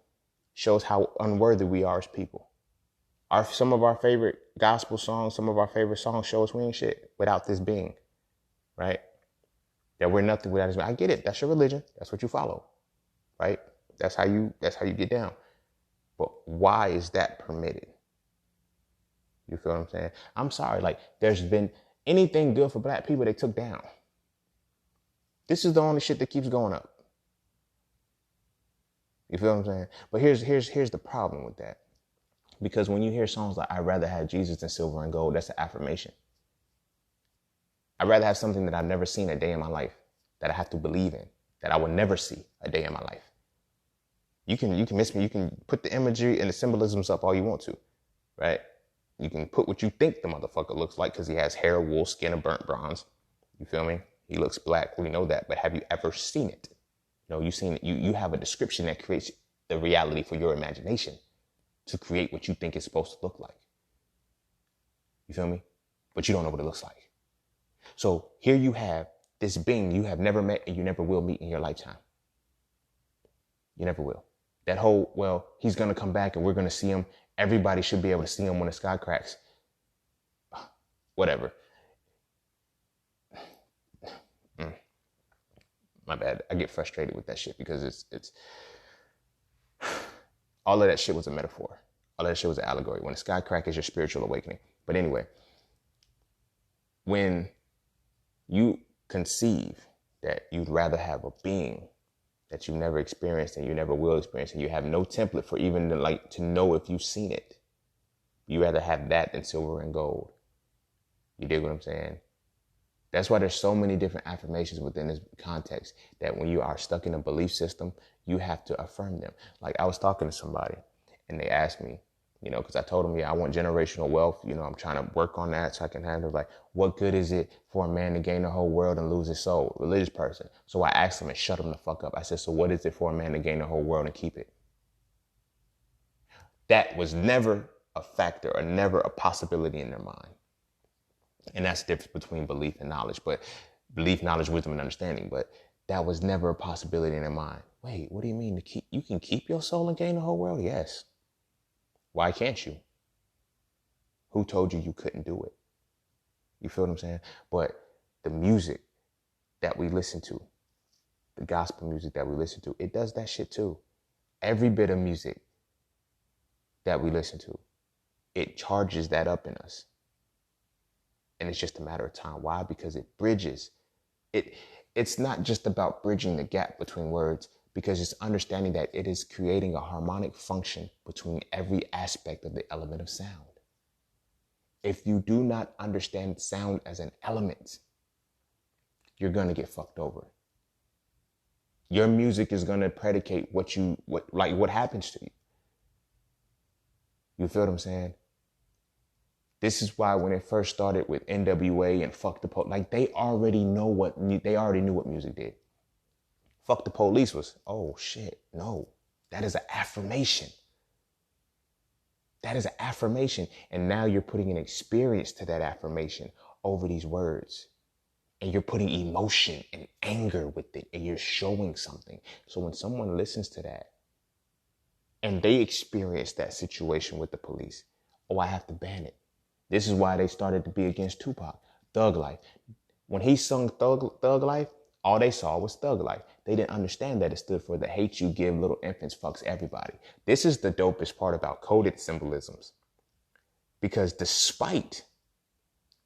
shows how unworthy we are as people. Some of our favorite gospel songs, some of our favorite songs show us we ain't shit without this being, right? That we're nothing without this being. I get it. That's your religion. That's what you follow, right? That's how you get down. But why is that permitted? You feel what I'm saying? I'm sorry. Like, there's been anything good for black people they took down. This is the only shit that keeps going up. You feel what I'm saying? But here's the problem with that. Because when you hear songs like, I'd rather have Jesus than silver and gold, that's an affirmation. I'd rather have something that I've never seen a day in my life, that I have to believe in, that I will never see a day in my life. You can miss me. You can put the imagery and the symbolisms up all you want to, right? You can put what you think the motherfucker looks like because he has hair, wool, skin, and burnt bronze. You feel me? He looks black. We know that. But have you ever seen it? You know, you've seen it. You have a description that creates the reality for your imagination to create what you think it's supposed to look like. You feel me? But you don't know what it looks like. So here you have this being you have never met and you never will meet in your lifetime. You never will. That whole, well, he's going to come back and we're going to see him. Everybody should be able to see him when the sky cracks. Whatever. My bad. I get frustrated with that shit because it's all of that shit was a metaphor. All of that shit was an allegory. When the sky crack is your spiritual awakening. But anyway, when you conceive that you'd rather have a being that you've never experienced and you never will experience, and you have no template for even to know if you've seen it, you rather have that than silver and gold. You dig what I'm saying? That's why there's so many different affirmations within this context, that when you are stuck in a belief system, you have to affirm them. Like I was talking to somebody and they asked me, because I told them, I want generational wealth. I'm trying to work on that so I can handle, like, what good is it for a man to gain the whole world and lose his soul? Religious person. So I asked them and shut them the fuck up. I said, so what is it for a man to gain the whole world and keep it? That was never a factor or never a possibility in their mind. And that's the difference between belief and knowledge, but belief, knowledge, wisdom, and understanding. But that was never a possibility in their mind. Wait, what do you mean you can keep your soul and gain the whole world? Yes. Why can't you? Who told you couldn't do it? You feel what I'm saying? But the music that we listen to, the gospel music that we listen to, it does that shit too. Every bit of music that we listen to, it charges that up in us. And it's just a matter of time. Why? Because it bridges. It's not just about bridging the gap between words, because it's understanding that it is creating a harmonic function between every aspect of the element of sound. If you do not understand sound as an element, you're going to get fucked over. Your music is going to predicate what happens to you. You feel what I'm saying? This is why when it first started with NWA and Fuck the Police, they already knew what music did. Fuck the Police was, oh shit, no. That is an affirmation. That is an affirmation. And now you're putting an experience to that affirmation over these words. And you're putting emotion and anger with it. And you're showing something. So when someone listens to that and they experience that situation with the police, I have to ban it. This is why they started to be against Tupac, Thug Life. When he sung Thug Life, all they saw was Thug Life. They didn't understand that it stood for the hate you give little infants fucks everybody. This is the dopest part about coded symbolisms. Because despite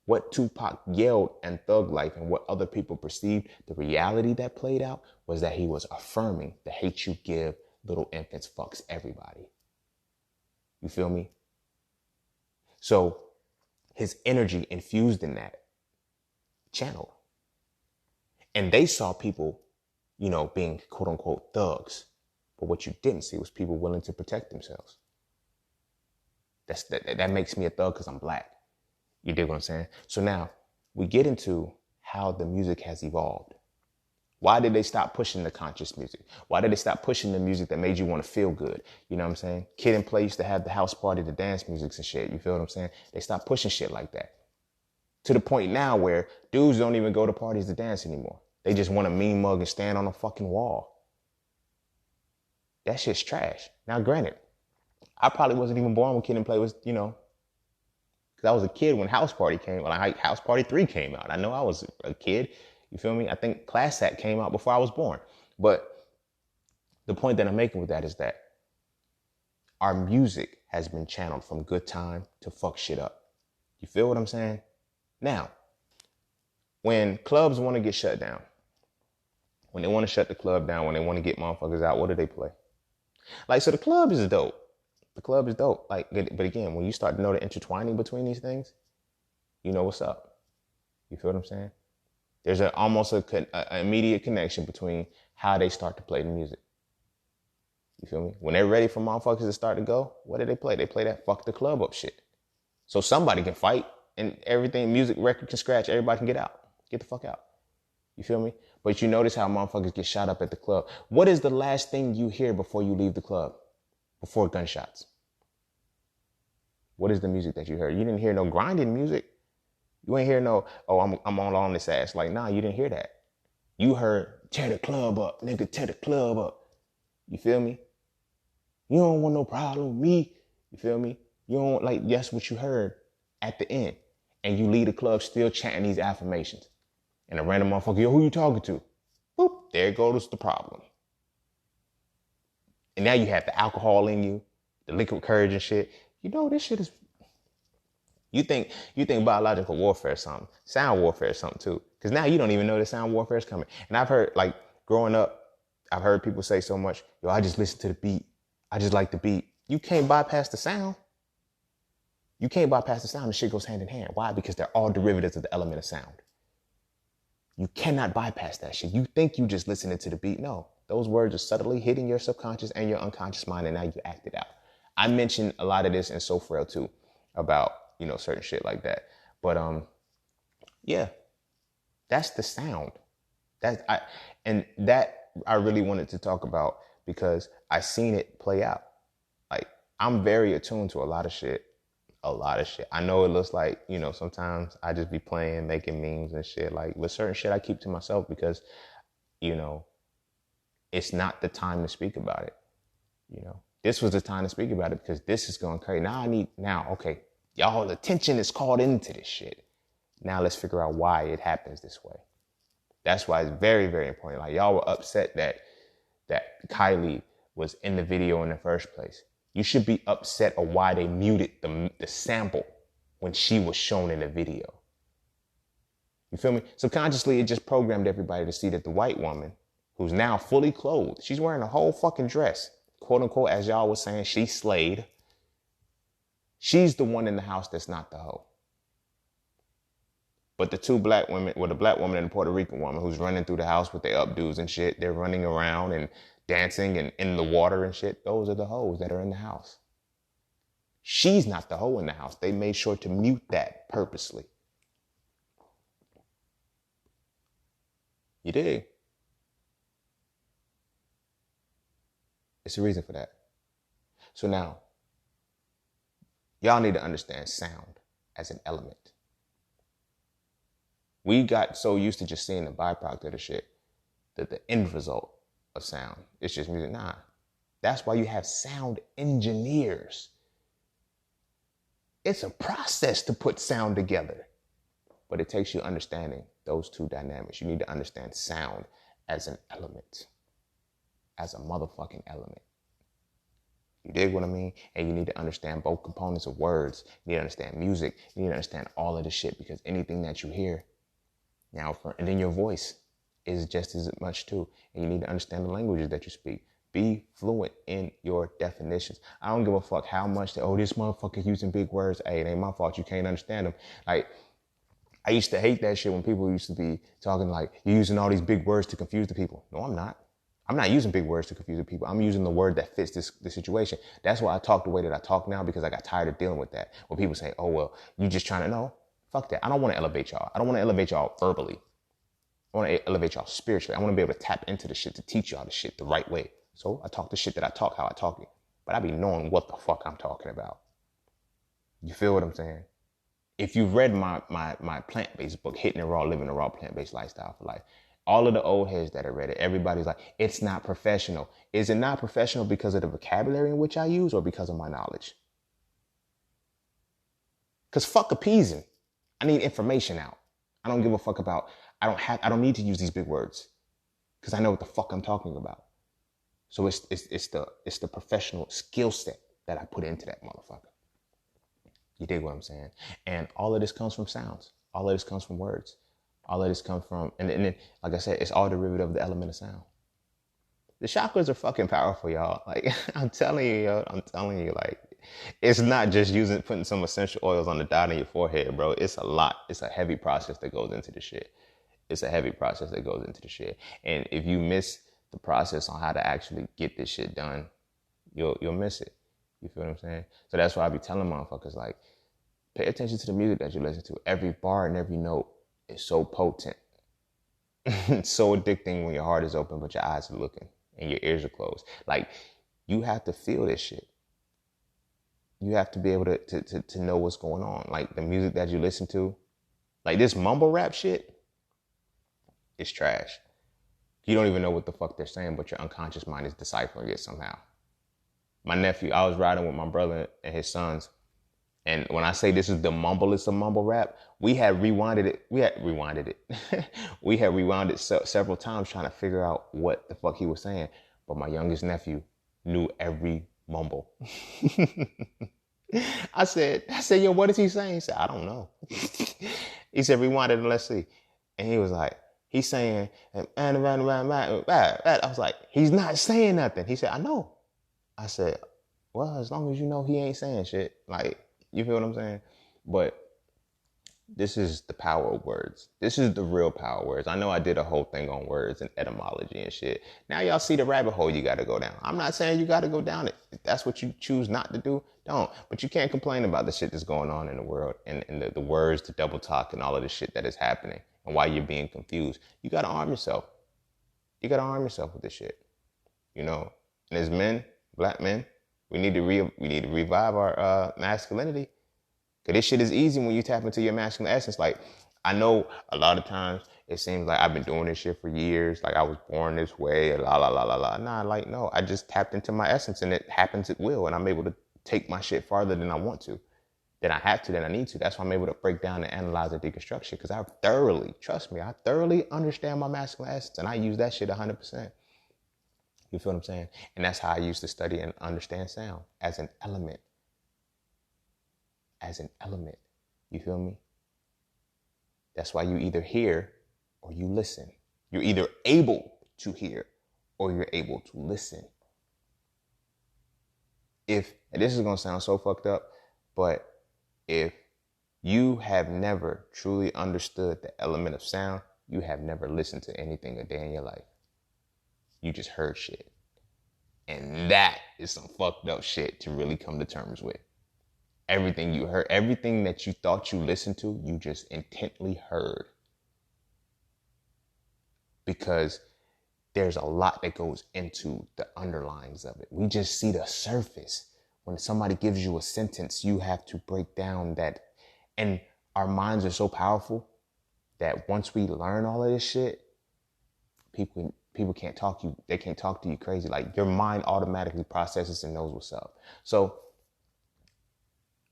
what Tupac yelled and Thug Life and what other people perceived, the reality that played out was that he was affirming the hate you give little infants fucks everybody. You feel me? So his energy infused in that channel. And they saw people, being quote unquote thugs. But what you didn't see was people willing to protect themselves. That makes me a thug because I'm black. You dig what I'm saying? So now we get into how the music has evolved. Why did they stop pushing the conscious music? Why did they stop pushing the music that made you want to feel good? You know what I'm saying? Kid and Play used to have the house party, the dance music and shit. You feel what I'm saying? They stopped pushing shit like that. To the point now where dudes don't even go to parties to dance anymore. They just want a mean mug and stand on a fucking wall. That shit's trash. Now, granted, I probably wasn't even born when Kid and Play was, because I was a kid when House Party came out. House Party 3 came out. I know I was a kid. You feel me? I think Class Act came out before I was born. But the point that I'm making with that is that our music has been channeled from good time to fuck shit up. You feel what I'm saying? Now, when clubs want to get shut down, when they want to shut the club down, when they want to get motherfuckers out, what do they play? So the club is dope. The club is dope. But again, when you start to know the intertwining between these things, you know what's up. You feel what I'm saying? There's almost an immediate connection between how they start to play the music. You feel me? When they're ready for motherfuckers to start to go, what do they play? They play that fuck the club up shit. So somebody can fight and everything, music record can scratch, everybody can get out. Get the fuck out. You feel me? But you notice how motherfuckers get shot up at the club. What is the last thing you hear before you leave the club? Before gunshots? What is the music that you heard? You didn't hear no grinding music. You ain't hear no, oh, I'm all on this ass. Like, nah, you didn't hear that. You heard, tear the club up, nigga, tear the club up. You feel me? You don't want no problem with me. You feel me? You don't, like, that's what you heard at the end. And you leave the club still chanting these affirmations. And a random motherfucker, yo, who you talking to? Boop, there goes the problem. And now you have the alcohol in you, the liquid courage and shit. You know, this shit is, you think biological warfare is something, sound warfare is something too. Because now you don't even know the sound warfare is coming. And I've heard, like, growing up, I've heard people say so much, yo, I just listen to the beat. I just like the beat. You can't bypass the sound. You can't bypass the sound. The shit goes hand in hand. Why? Because they're all derivatives of the element of sound. You cannot bypass that shit. You think you just listening to the beat. No, those words are subtly hitting your subconscious and your unconscious mind, and now you act it out. I mentioned a lot of this in So Frail too, about, you know, certain shit like that. But yeah, that's the sound. I really wanted to talk about because I seen it play out. Like, I'm very attuned to a lot of shit. I know it looks like, you know, sometimes I just be playing, making memes and shit. Like, with certain shit I keep to myself because, you know, it's not the time to speak about it. You know, this was the time to speak about it because this is going crazy. Okay, y'all attention is called into this shit. Now let's figure out why it happens this way. That's why it's very, very important. Like, y'all were upset that Kylie was in the video in the first place. You should be upset of why they muted the sample when she was shown in the video. You feel me? Subconsciously, it just programmed everybody to see that the white woman, who's now fully clothed, she's wearing a whole fucking dress, quote unquote, as y'all was saying, she slayed. She's the one in the house that's not the hoe. But the two black women, well, the black woman and the Puerto Rican woman who's running through the house with their updos and shit, they're running around and dancing and in the water and shit. Those are the hoes that are in the house. She's not the hoe in the house. They made sure to mute that purposely. You dig? It's a reason for that. So now, y'all need to understand sound as an element. We got so used to just seeing the byproduct of the shit that the end result of sound, it's just music. Nah, that's why you have sound engineers. It's a process to put sound together, but it takes you understanding those two dynamics. You need to understand sound as an element, as a motherfucking element. You dig what I mean? And you need to understand both components of words. You need to understand music. You need to understand all of this shit because anything that you hear now, and then your voice is just as much too. And you need to understand the languages that you speak. Be fluent in your definitions. I don't give a fuck how much this motherfucker using big words. Hey, it ain't my fault you can't understand them. Like, I used to hate that shit when people used to be talking like, you're using all these big words to confuse the people. No, I'm not. I'm not using big words to confuse the people. I'm using the word that fits the situation. That's why I talk the way that I talk now, because I got tired of dealing with that. When people say, oh, well, you just trying to know. Fuck that. I don't want to elevate y'all. I don't want to elevate y'all verbally. I want to elevate y'all spiritually. I want to be able to tap into the shit to teach y'all the shit the right way. So I talk the shit that I talk how I talk it. But I be knowing what the fuck I'm talking about. You feel what I'm saying? If you've read my plant-based book, Hitting It Raw, Living a Raw Plant-Based Lifestyle for Life, all of the old heads that have read it, everybody's like, it's not professional. Is it not professional because of the vocabulary in which I use or because of my knowledge? Because fuck appeasing. I need information out. I don't give a fuck about, I don't need to use these big words because I know what the fuck I'm talking about. So it's the professional skill set that I put into that motherfucker. You dig what I'm saying? And all of this comes from sounds. All of this comes from words. All of this comes from, and then, like I said, it's all derivative of the element of sound. The chakras are fucking powerful, y'all. Like, I'm telling you, like, it's not just putting some essential oils on the dot of your forehead, bro. It's a lot. It's a heavy process that goes into the shit. And if you miss the process on how to actually get this shit done, you'll miss it. You feel what I'm saying? So that's why I be telling motherfuckers, like, pay attention to the music that you listen to. Every bar and every note is so potent. It's so addicting when your heart is open, but your eyes are looking and your ears are closed. Like, you have to feel this shit. You have to be able to know what's going on. Like the music that you listen to, like this mumble rap shit, is trash. You don't even know what the fuck they're saying, but your unconscious mind is deciphering it somehow. My nephew, I was riding with my brother and his sons, and when I say this is the mumblest of mumble rap, we had rewinded it. We had rewound it several times trying to figure out what the fuck he was saying. But my youngest nephew knew every mumble. I said, yo, what is he saying? He said, I don't know. He said, rewind it and let's see. And he was like, he's saying, I was like, he's not saying nothing. He said, I know. I said, well, as long as you know he ain't saying shit. Like, you feel what I'm saying? But this is the power of words. This is the real power of words. I know I did a whole thing on words and etymology and shit. Now y'all see the rabbit hole you got to go down. I'm not saying you got to go down it. If that's what you choose not to do, don't. But you can't complain about the shit that's going on in the world and the words, the double talk and all of the shit that is happening and why you're being confused. You got to arm yourself. You got to arm yourself with this shit. You know, and as men, black men, we need to revive our masculinity. Cause this shit is easy when you tap into your masculine essence. Like, I know a lot of times it seems like I've been doing this shit for years. Like I was born this way, la la la la la. Nah, like no, I just tapped into my essence and it happens at will, and I'm able to take my shit farther than I want to, than I have to, than I need to. That's why I'm able to break down and analyze and deconstruct shit. Cause I thoroughly understand my masculine essence, and I use that shit 100%. You feel what I'm saying? And that's how I used to study and understand sound as an element. You feel me? That's why you either hear or you listen. You're either able to hear or you're able to listen. And this is going to sound so fucked up, but if you have never truly understood the element of sound, you have never listened to anything a day in your life. You just heard shit. And that is some fucked up shit to really come to terms with. Everything you heard, everything that you thought you listened to, you just intently heard. Because there's a lot that goes into the underlyings of it. We just see the surface. When somebody gives you a sentence, you have to break down that. And our minds are so powerful that once we learn all of this shit, people can't talk to you. They can't talk to you crazy. Like your mind automatically processes and knows what's up. So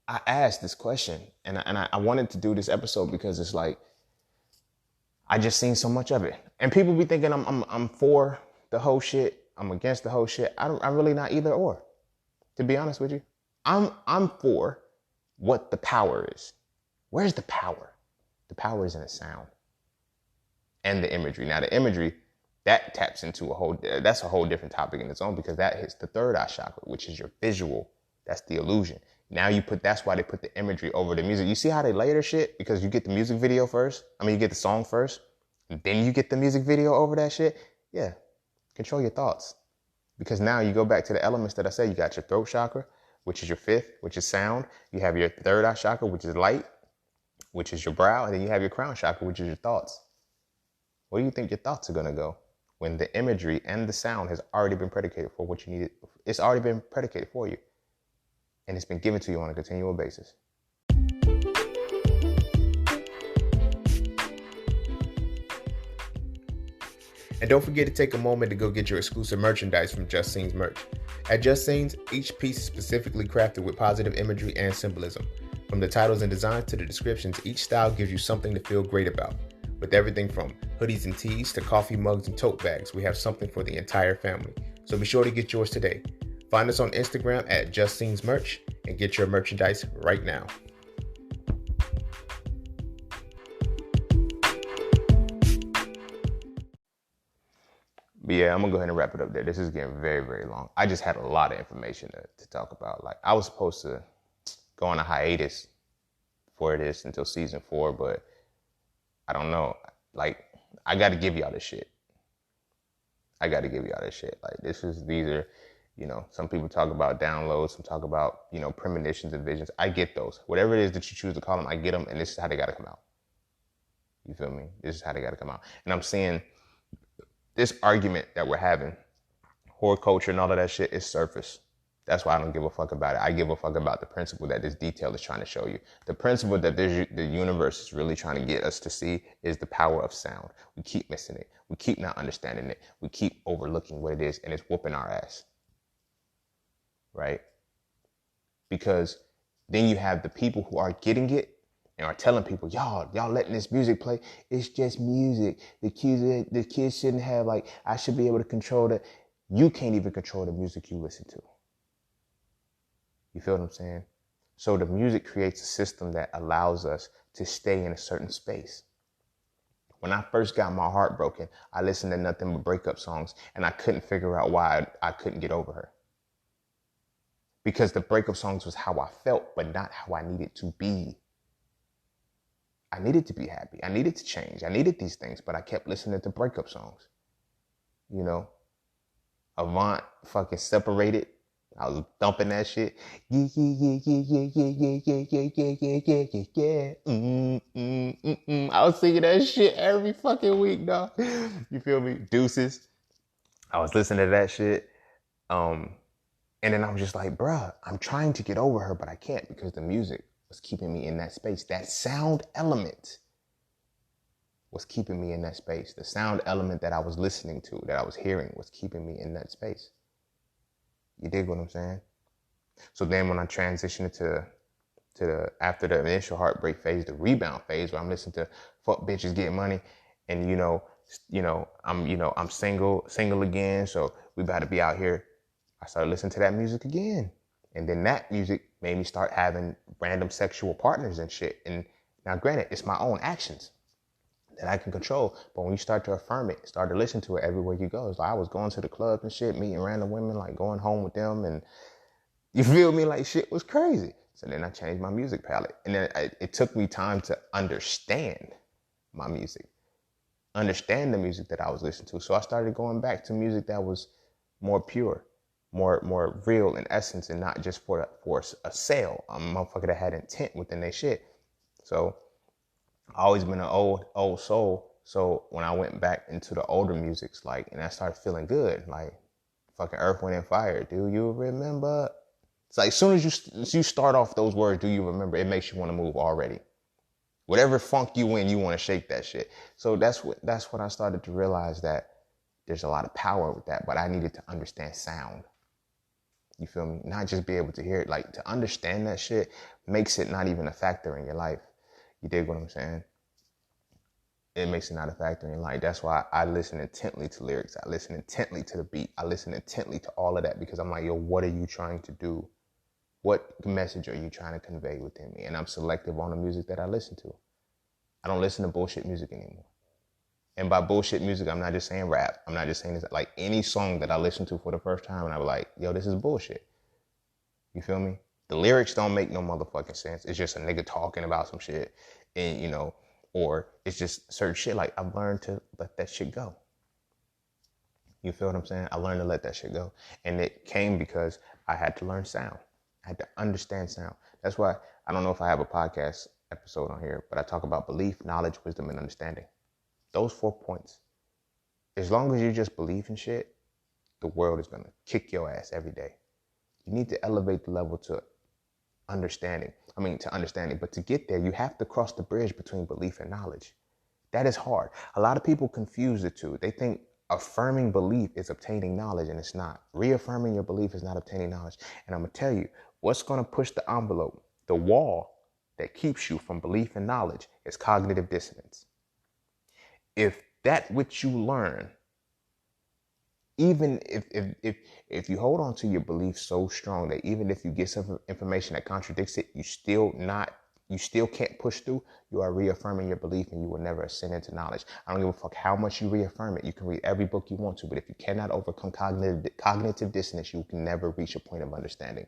I asked this question, and I wanted to do this episode because it's like I just seen so much of it, and people be thinking I'm for the whole shit, I'm against the whole shit. I'm really not either or, to be honest with you. I'm for what the power is. Where's the power? The power is in the sound and the imagery. Now the imagery that taps into that's a whole different topic in its own, because that hits the third eye chakra, which is your visual. That's the illusion. Now that's why they put the imagery over the music. You see how they layer shit? Because you get the music video first. You get the song first. And then you get the music video over that shit. Yeah. Control your thoughts. Because now you go back to the elements that I said. You got your throat chakra, which is your fifth, which is sound. You have your third eye chakra, which is light, which is your brow. And then you have your crown chakra, which is your thoughts. Where do you think your thoughts are going to go when the imagery and the sound has already been predicated for what you needed? It's already been predicated for you. And it's been given to you on a continual basis. And don't forget to take a moment to go get your exclusive merchandise from Just Scenes merch. At Just Scenes, each piece is specifically crafted with positive imagery and symbolism. From the titles and designs to the descriptions, each style gives you something to feel great about. With everything from hoodies and tees to coffee mugs and tote bags, we have something for the entire family. So be sure to get yours today. Find us on Instagram at Just Scenes Merch and get your merchandise right now. But yeah, I'm going to go ahead and wrap it up there. This is getting very, very long. I just had a lot of information to talk about. Like, I was supposed to go on a hiatus for this until season 4, but I don't know. Like, I got to give y'all this shit. Like, these are, some people talk about downloads, some talk about, premonitions and visions. I get those. Whatever it is that you choose to call them, I get them, and this is how they got to come out. You feel me? This is how they got to come out. And I'm seeing this argument that we're having, horror culture and all of that shit, is surface. That's why I don't give a fuck about it. I give a fuck about the principle that this detail is trying to show you. The principle that the universe is really trying to get us to see is the power of sound. We keep missing it. We keep not understanding it. We keep overlooking what it is, and it's whooping our ass. Right? Because then you have the people who are getting it and are telling people, y'all letting this music play. It's just music. The kids shouldn't have, like, I should be able to control that. You can't even control the music you listen to. You feel what I'm saying? So the music creates a system that allows us to stay in a certain space. When I first got my heart broken, I listened to nothing but breakup songs, and I couldn't figure out why I couldn't get over her. Because the breakup songs was how I felt, but not how I needed to be. I needed to be happy. I needed to change. I needed these things, but I kept listening to breakup songs. You know? Avant fucking separated. I was thumping that shit. Yeah. I was singing that shit every fucking week, dog. You feel me? Deuces. I was listening to that shit. And then I was just like, bruh, I'm trying to get over her, but I can't because the music was keeping me in that space. That sound element was keeping me in that space. The sound element that I was listening to, that I was hearing, was keeping me in that space. You dig what I'm saying? So then when I transitioned to the after the initial heartbreak phase, the rebound phase, where I'm listening to fuck bitches get money, and I'm single again, so we about to be out here. I started listening to that music again, and then that music made me start having random sexual partners and shit. And now, granted, it's my own actions that I can control, but when you start to affirm it, start to listen to it everywhere you go, it's like I was going to the club and shit, meeting random women, like going home with them, and you feel me, like shit was crazy. So then I changed my music palette, and then it took me time to understand my music, understand the music that I was listening to. So I started going back to music that was more pure, more real in essence, and not just for a sale. I'm a motherfucker that had intent within their shit. So I always been an old soul. So when I went back into the older musics, like, and I started feeling good, like fucking Earth, Wind, and Fire. Do you remember? It's like as soon as you start off those words, do you remember? It makes you want to move already. Whatever funk you in, you want to shake that shit. So that's when I started to realize that there's a lot of power with that, but I needed to understand sound. You feel me? Not just be able to hear it. Like, to understand that shit makes it not even a factor in your life. You dig what I'm saying? It makes it not a factor in your life. That's why I listen intently to lyrics. I listen intently to the beat. I listen intently to all of that, because I'm like, yo, what are you trying to do? What message are you trying to convey within me? And I'm selective on the music that I listen to. I don't listen to bullshit music anymore. And by bullshit music, I'm not just saying rap. I'm not just saying this. Like, any song that I listen to for the first time and I was like, yo, this is bullshit. You feel me? The lyrics don't make no motherfucking sense. It's just a nigga talking about some shit, and or it's just certain shit. Like, I've learned to let that shit go. You feel what I'm saying? I learned to let that shit go. And it came because I had to learn sound. I had to understand sound. That's why I don't know if I have a podcast episode on here, but I talk about belief, knowledge, wisdom, and understanding. Those 4 points. As long as you just believe in shit, the world is going to kick your ass every day. You need to elevate the level to understanding. But to get there, you have to cross the bridge between belief and knowledge. That is hard. A lot of people confuse the two. They think affirming belief is obtaining knowledge, and it's not. Reaffirming your belief is not obtaining knowledge. And I'm going to tell you, what's going to push the envelope, the wall that keeps you from belief and knowledge, is cognitive dissonance. If that which you learn, even if you hold on to your belief so strong that even if you get some information that contradicts it, you still can't push through, you are reaffirming your belief, and you will never ascend into knowledge. I don't give a fuck how much you reaffirm it. You can read every book you want to, but if you cannot overcome cognitive dissonance, you can never reach a point of understanding.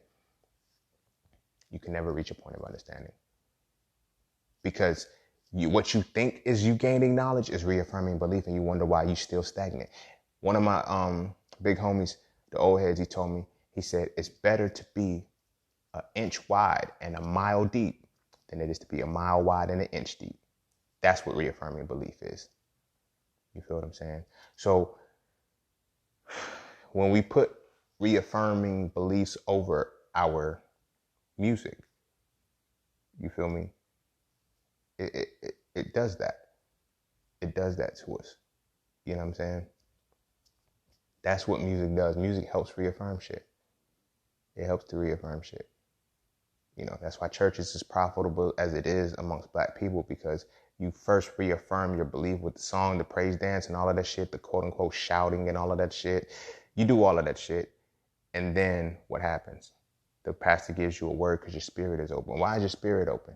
You can never reach a point of understanding. Because what you think is you gaining knowledge is reaffirming belief, and you wonder why you still stagnant. One of my big homies, the old heads, he told me, he said, it's better to be an inch wide and a mile deep than it is to be a mile wide and an inch deep. That's what reaffirming belief is. You feel what I'm saying? So when we put reaffirming beliefs over our music. You feel me? It does that. It does that to us. You know what I'm saying? That's what music does. Music helps reaffirm shit. It helps to reaffirm shit. You know, that's why church is as profitable as it is amongst black people, because you first reaffirm your belief with the song, the praise dance, and all of that shit, the quote unquote shouting and all of that shit. You do all of that shit. And then what happens? The pastor gives you a word because your spirit is open. Why is your spirit open?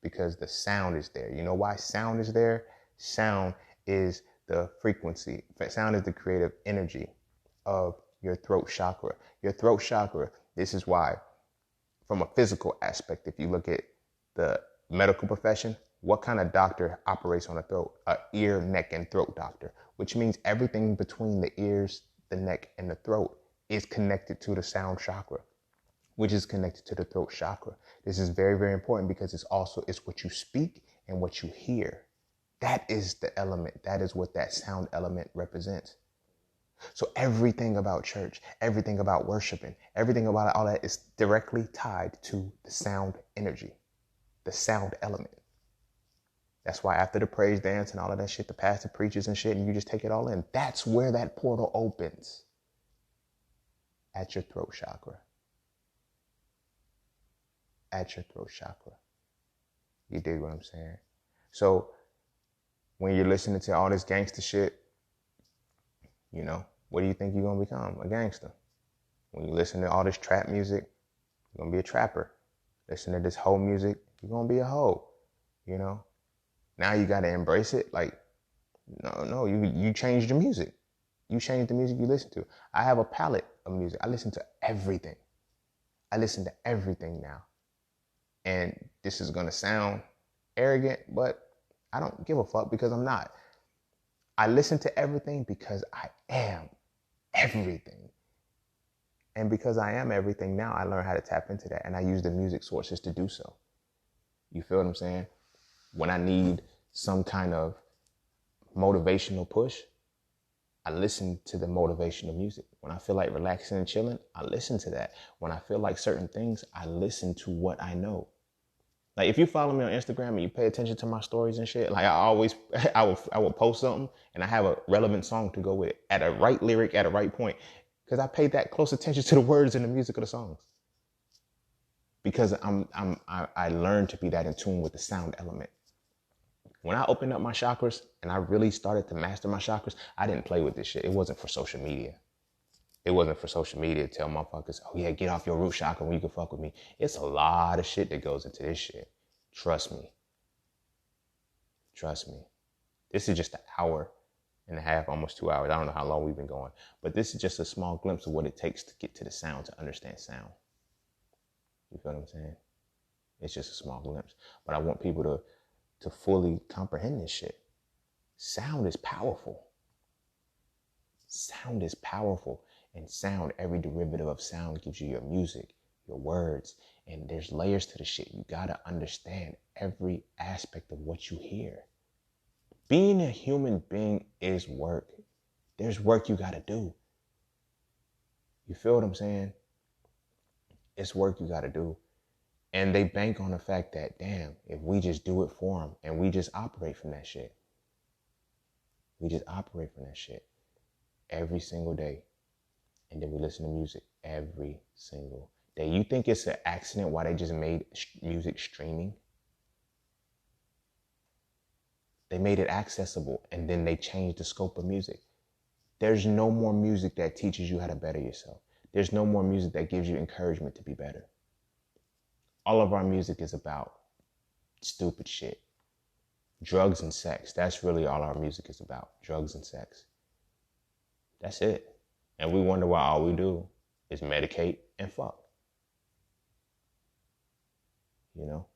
Because the sound is there. You know why sound is there? Sound is the frequency. Sound is the creative energy of your throat chakra. Your throat chakra, this is why, from a physical aspect, if you look at the medical profession, what kind of doctor operates on the throat? A ear, neck, and throat doctor, which means everything between the ears, the neck, and the throat is connected to the sound chakra, which is connected to the throat chakra. This is very, very important because it's what you speak and what you hear. That is the element. That is what that sound element represents. So everything about church, everything about worshiping, everything about all that is directly tied to the sound energy, the sound element. That's why after the praise dance and all of that shit, the pastor preaches and shit, and you just take it all in. That's where that portal opens. At your throat chakra. At your throat chakra. You dig what I'm saying? So when you're listening to all this gangster shit, you know, what do you think you're going to become? A gangster. When you listen to all this trap music, you're going to be a trapper. Listen to this hoe music, you're going to be a hoe. You know? Now you got to embrace it. Like, no, you change the music. You change the music you listen to. I have a palette of music. I listen to everything. I listen to everything now. And this is going to sound arrogant, but I don't give a fuck because I'm not. I listen to everything because I am everything. And because I am everything now, I learn how to tap into that. And I use the music sources to do so. You feel what I'm saying? When I need some kind of motivational push, I listen to the motivational music. When I feel like relaxing and chilling, I listen to that. When I feel like certain things, I listen to what I know. Like if you follow me on Instagram and you pay attention to my stories and shit, like I will post something and I have a relevant song to go with it at a right lyric at a right point, because I paid that close attention to the words and the music of the songs. Because I learned to be that in tune with the sound element. When I opened up my chakras and I really started to master my chakras, I didn't play with this shit. It wasn't for social media. It wasn't for social media to tell motherfuckers, oh yeah, get off your root chakra when you can fuck with me. It's a lot of shit that goes into this shit. Trust me. Trust me. This is just an hour and a half, almost 2 hours. I don't know how long we've been going, but this is just a small glimpse of what it takes to get to the sound, to understand sound. You feel what I'm saying? It's just a small glimpse, but I want people to fully comprehend this shit. Sound is powerful. Sound is powerful. And sound, every derivative of sound gives you your music, your words, and there's layers to the shit. You gotta understand every aspect of what you hear. Being a human being is work. There's work you gotta do. You feel what I'm saying? It's work you gotta do. And they bank on the fact that, damn, if we just do it for them and we just operate from that shit. We just operate from that shit every single day. And then we listen to music every single day. You think it's an accident why they just made music streaming? They made it accessible and then they changed the scope of music. There's no more music that teaches you how to better yourself. There's no more music that gives you encouragement to be better. All of our music is about stupid shit. Drugs and sex. That's really all our music is about. Drugs and sex. That's it. And we wonder why all we do is medicate and fuck. You know?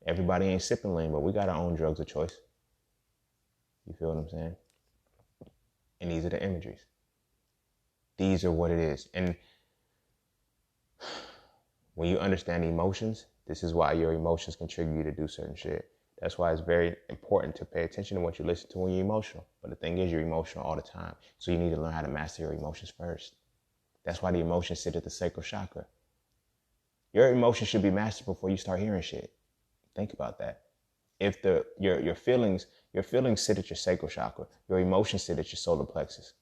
Everybody ain't sipping lean, but we got our own drugs of choice. You feel what I'm saying? And these are the imageries. These are what it is. And when you understand emotions, this is why your emotions can trigger you to do certain shit. That's why it's very important to pay attention to what you listen to when you're emotional. But the thing is, you're emotional all the time. So you need to learn how to master your emotions first. That's why the emotions sit at the sacral chakra. Your emotions should be mastered before you start hearing shit. Think about that. If your feelings sit at your sacral chakra, your emotions sit at your solar plexus.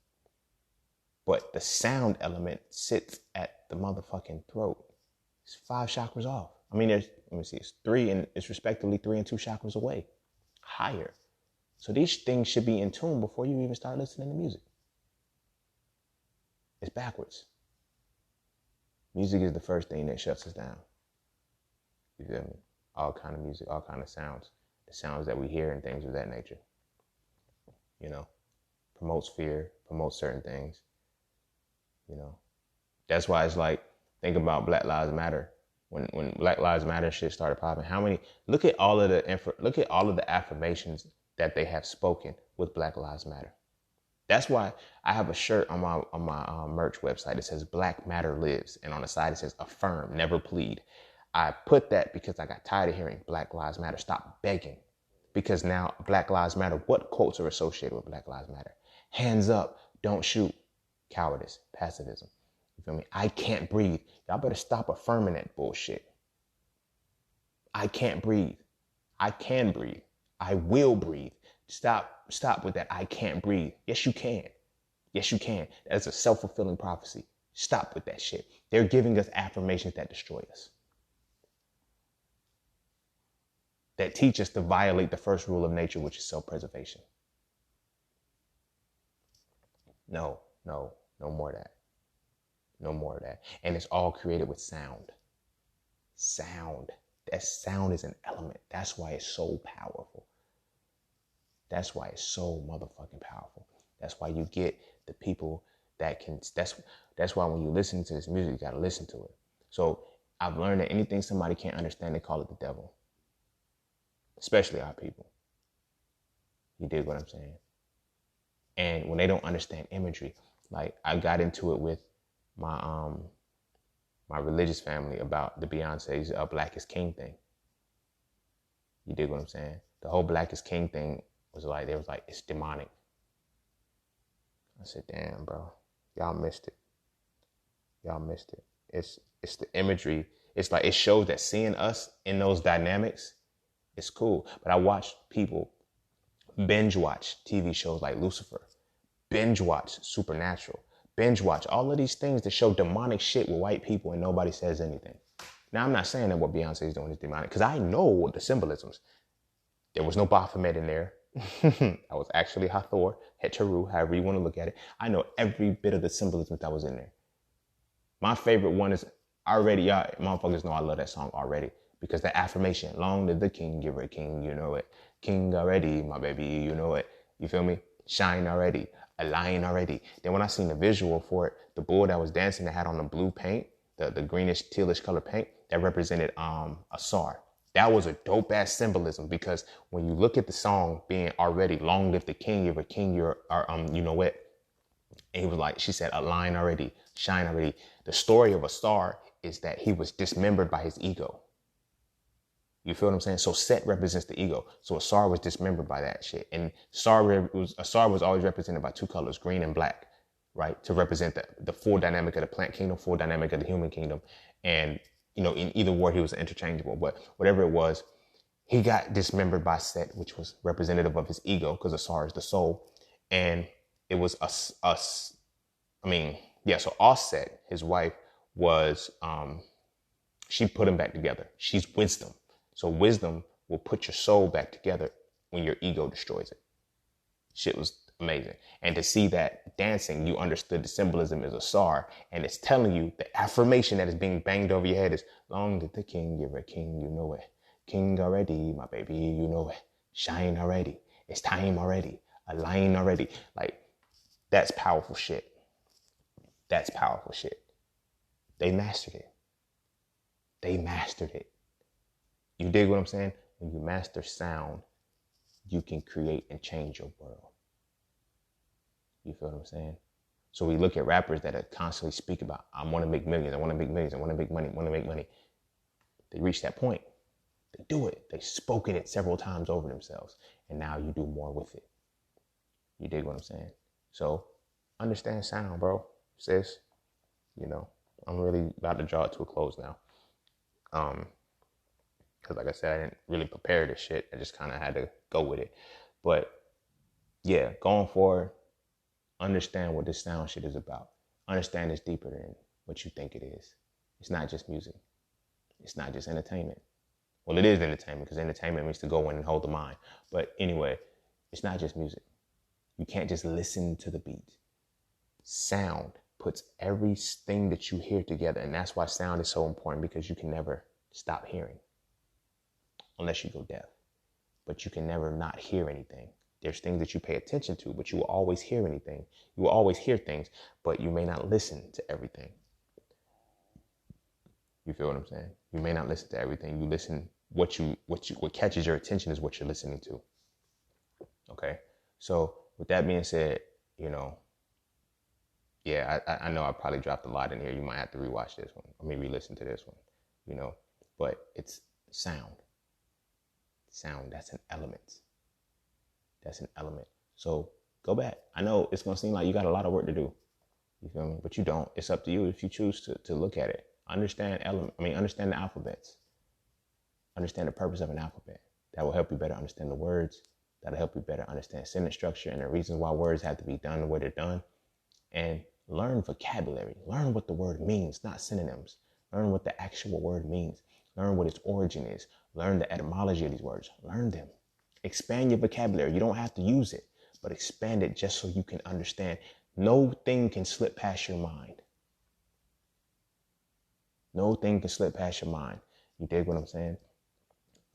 But the sound element sits at the motherfucking throat. It's 5 chakras off. I mean, it's 3 and it's respectively 3 and 2 chakras away. Higher. So these things should be in tune before you even start listening to music. It's backwards. Music is the first thing that shuts us down. You feel me? All kind of music, all kind of sounds. The sounds that we hear and things of that nature. You know, promotes fear, promotes certain things. You know, that's why it's like, think about Black Lives Matter. When Black Lives Matter shit started popping, look at all of the affirmations that they have spoken with Black Lives Matter. That's why I have a shirt on my merch website that says Black Matter Lives, and on the side it says affirm, never plead. I put that because I got tired of hearing Black Lives Matter. Stop begging. Because now Black Lives Matter, what quotes are associated with Black Lives Matter? Hands up, don't shoot, cowardice, pacifism. You feel me? I can't breathe. Y'all better stop affirming that bullshit. I can't breathe. I can breathe. I will breathe. Stop with that. I can't breathe. Yes, you can. Yes, you can. That's a self-fulfilling prophecy. Stop with that shit. They're giving us affirmations that destroy us. That teach us to violate the first rule of nature, which is self-preservation. No more of that. No more of that. And it's all created with sound. Sound. That sound is an element. That's why it's so powerful. That's why it's so motherfucking powerful. That's why you get the people that can, that's why when you listen to this music, you gotta listen to it. So I've learned that anything somebody can't understand, they call it the devil. Especially our people. You dig what I'm saying? And when they don't understand imagery, like I got into it with my religious family about the Beyonce's Black is King thing. You dig what I'm saying? The whole Black is King thing was like, they was like, it's demonic. I said, damn, bro, y'all missed it. Y'all missed it. It's the imagery. It's like, it shows that seeing us in those dynamics is cool. But I watch people binge watch TV shows like Lucifer, binge watch Supernatural, binge watch all of these things that show demonic shit with white people and nobody says anything. Now, I'm not saying that what Beyonce is doing is demonic, because I know the symbolisms. There was no Baphomet in there. I was actually Hathor, Heteru, however you want to look at it. I know every bit of the symbolism that was in there. My favorite one is already, y'all motherfuckers know I love that song already, because the affirmation, long live the king, give her a king, you know it. King already, my baby, you know it. You feel me? Shine already, a lion already. Then when I seen the visual for it, the bull that was dancing that had on the blue paint, the greenish, tealish color paint, that represented a sar. That was a dope ass symbolism, because when you look at the song being already long live the king, give her king, you know what? And he was like, she said, a lion already, shine already. The story of a star is that he was dismembered by his ego. You feel what I'm saying? So Set represents the ego. So Asar was dismembered by that shit. And Asar was always represented by 2 colors, green and black, right? To represent the full dynamic of the plant kingdom, full dynamic of the human kingdom. And, you know, in either word, he was interchangeable. But whatever it was, he got dismembered by Set, which was representative of his ego, because Asar is the soul. And it was so Osset, his wife, was, she put him back together. She's wisdom. So wisdom will put your soul back together when your ego destroys it. Shit was amazing. And to see that dancing, you understood the symbolism is a sar, and it's telling you the affirmation that is being banged over your head is, long live the king, give her a king, you know it. King already, my baby, you know it. Shine already. It's time already. A lion already. Like, that's powerful shit. That's powerful shit. They mastered it. They mastered it. You dig what I'm saying? When you master sound, you can create and change your world. You feel what I'm saying? So we look at rappers that are constantly speak about, I want to make millions, I want to make millions, I want to make money, I want to make money. They reach that point. They do it. They've spoken it several times over themselves. And now you do more with it. You dig what I'm saying? So understand sound, bro, sis. I'm really about to draw it to a close now. Because like I said, I didn't really prepare this shit. I just kind of had to go with it. But yeah, going forward, understand what this sound shit is about. Understand it's deeper than what you think it is. It's not just music. It's not just entertainment. Well, it is entertainment because entertainment means to go in and hold the mind. But anyway, it's not just music. You can't just listen to the beat. Sound puts everything that you hear together. And that's why sound is so important, because you can never stop hearing unless you go deaf. But you can never not hear anything. There's things that you pay attention to, but you will always hear anything. You will always hear things, but you may not listen to everything. You feel what I'm saying? You may not listen to everything. You listen, what catches your attention is what you're listening to. Okay? So with that being said, yeah, I know I probably dropped a lot in here. You might have to rewatch this one, or maybe listen to this one, but it's sound. Sound, that's an element. That's an element. So go back. I know it's going to seem like you got a lot of work to do. You feel me? But you don't. It's up to you if you choose to look at it. Understand the alphabets. Understand the purpose of an alphabet. That will help you better understand the words. That'll help you better understand sentence structure and the reasons why words have to be done the way they're done. And learn vocabulary. Learn what the word means, not synonyms. Learn what the actual word means. Learn what its origin is. Learn the etymology of these words. Learn them. Expand your vocabulary. You don't have to use it, but expand it just so you can understand. No thing can slip past your mind. No thing can slip past your mind. You dig what I'm saying?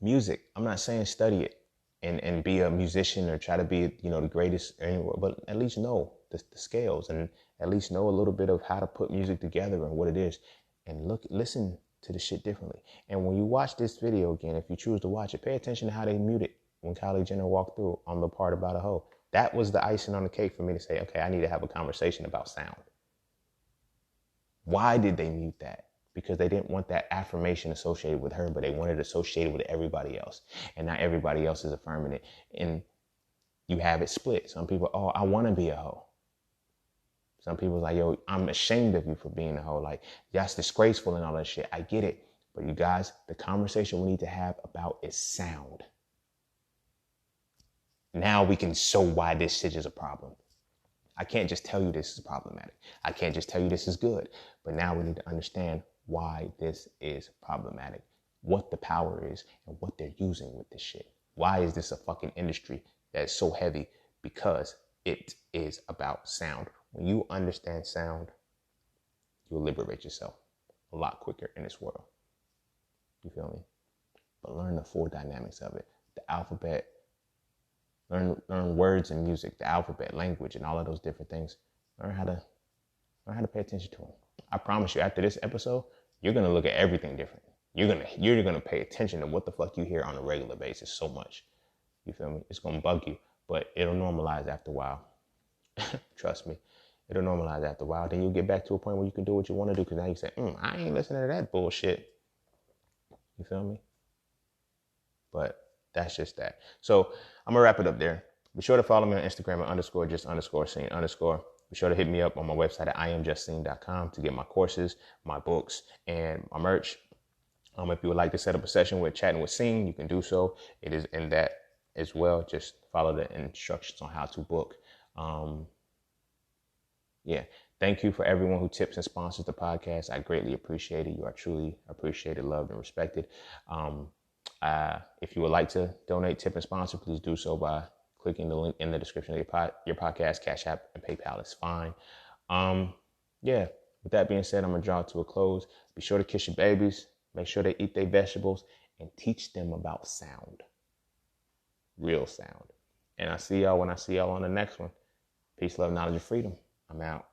Music. I'm not saying study it and be a musician or try to be, the greatest anywhere, but at least know the scales and at least know a little bit of how to put music together and what it is, and listen to the shit differently. And when you watch this video again, if you choose to watch it, pay attention to how they mute it when Kylie Jenner walked through on the part about a hoe. That was the icing on the cake for me to say, okay, I need to have a conversation about sound. Why did they mute that? Because they didn't want that affirmation associated with her, but they wanted it associated with everybody else. And not everybody else is affirming it. And you have it split. Some people, oh, I want to be a hoe. Some people's like, yo, I'm ashamed of you for being a hoe. Like, that's disgraceful and all that shit. I get it. But you guys, the conversation we need to have about is sound. Now we can show why this shit is a problem. I can't just tell you this is problematic. I can't just tell you this is good. But now we need to understand why this is problematic, what the power is, and what they're using with this shit. Why is this a fucking industry that's so heavy? Because it is about sound. When you understand sound, you'll liberate yourself a lot quicker in this world. You feel me? But learn the full dynamics of it. The alphabet, learn words and music, the alphabet, language, and all of those different things. Learn how to pay attention to them. I promise you, after this episode, you're gonna look at everything different. You're gonna pay attention to what the fuck you hear on a regular basis so much. You feel me? It's gonna bug you, but it'll normalize after a while. Trust me, it'll normalize after a while. Then you'll get back to a point where you can do what you want to do, because now you say, I ain't listening to that bullshit. You feel me? But that's just that. So I'm gonna wrap it up there. Be sure to follow me on Instagram at _just_scene_. Be sure to hit me up on my website at iamjustscene.com to get my courses, my books, and my merch. If you would like to set up a session with Chatting with Scene, you can do so. It is in that as well. Just follow the instructions on how to book. Thank you for everyone who tips and sponsors the podcast. I greatly appreciate it. You are truly appreciated, loved, and respected. If you would like to donate, tip, and sponsor, please do so by clicking the link in the description of your podcast. Cash App and PayPal is fine. With that being said, I'm going to draw it to a close. Be sure to kiss your babies. Make sure they eat their vegetables and teach them about sound. Real sound. And I see y'all when I see y'all on the next one. Peace, love, knowledge, and freedom. I'm out.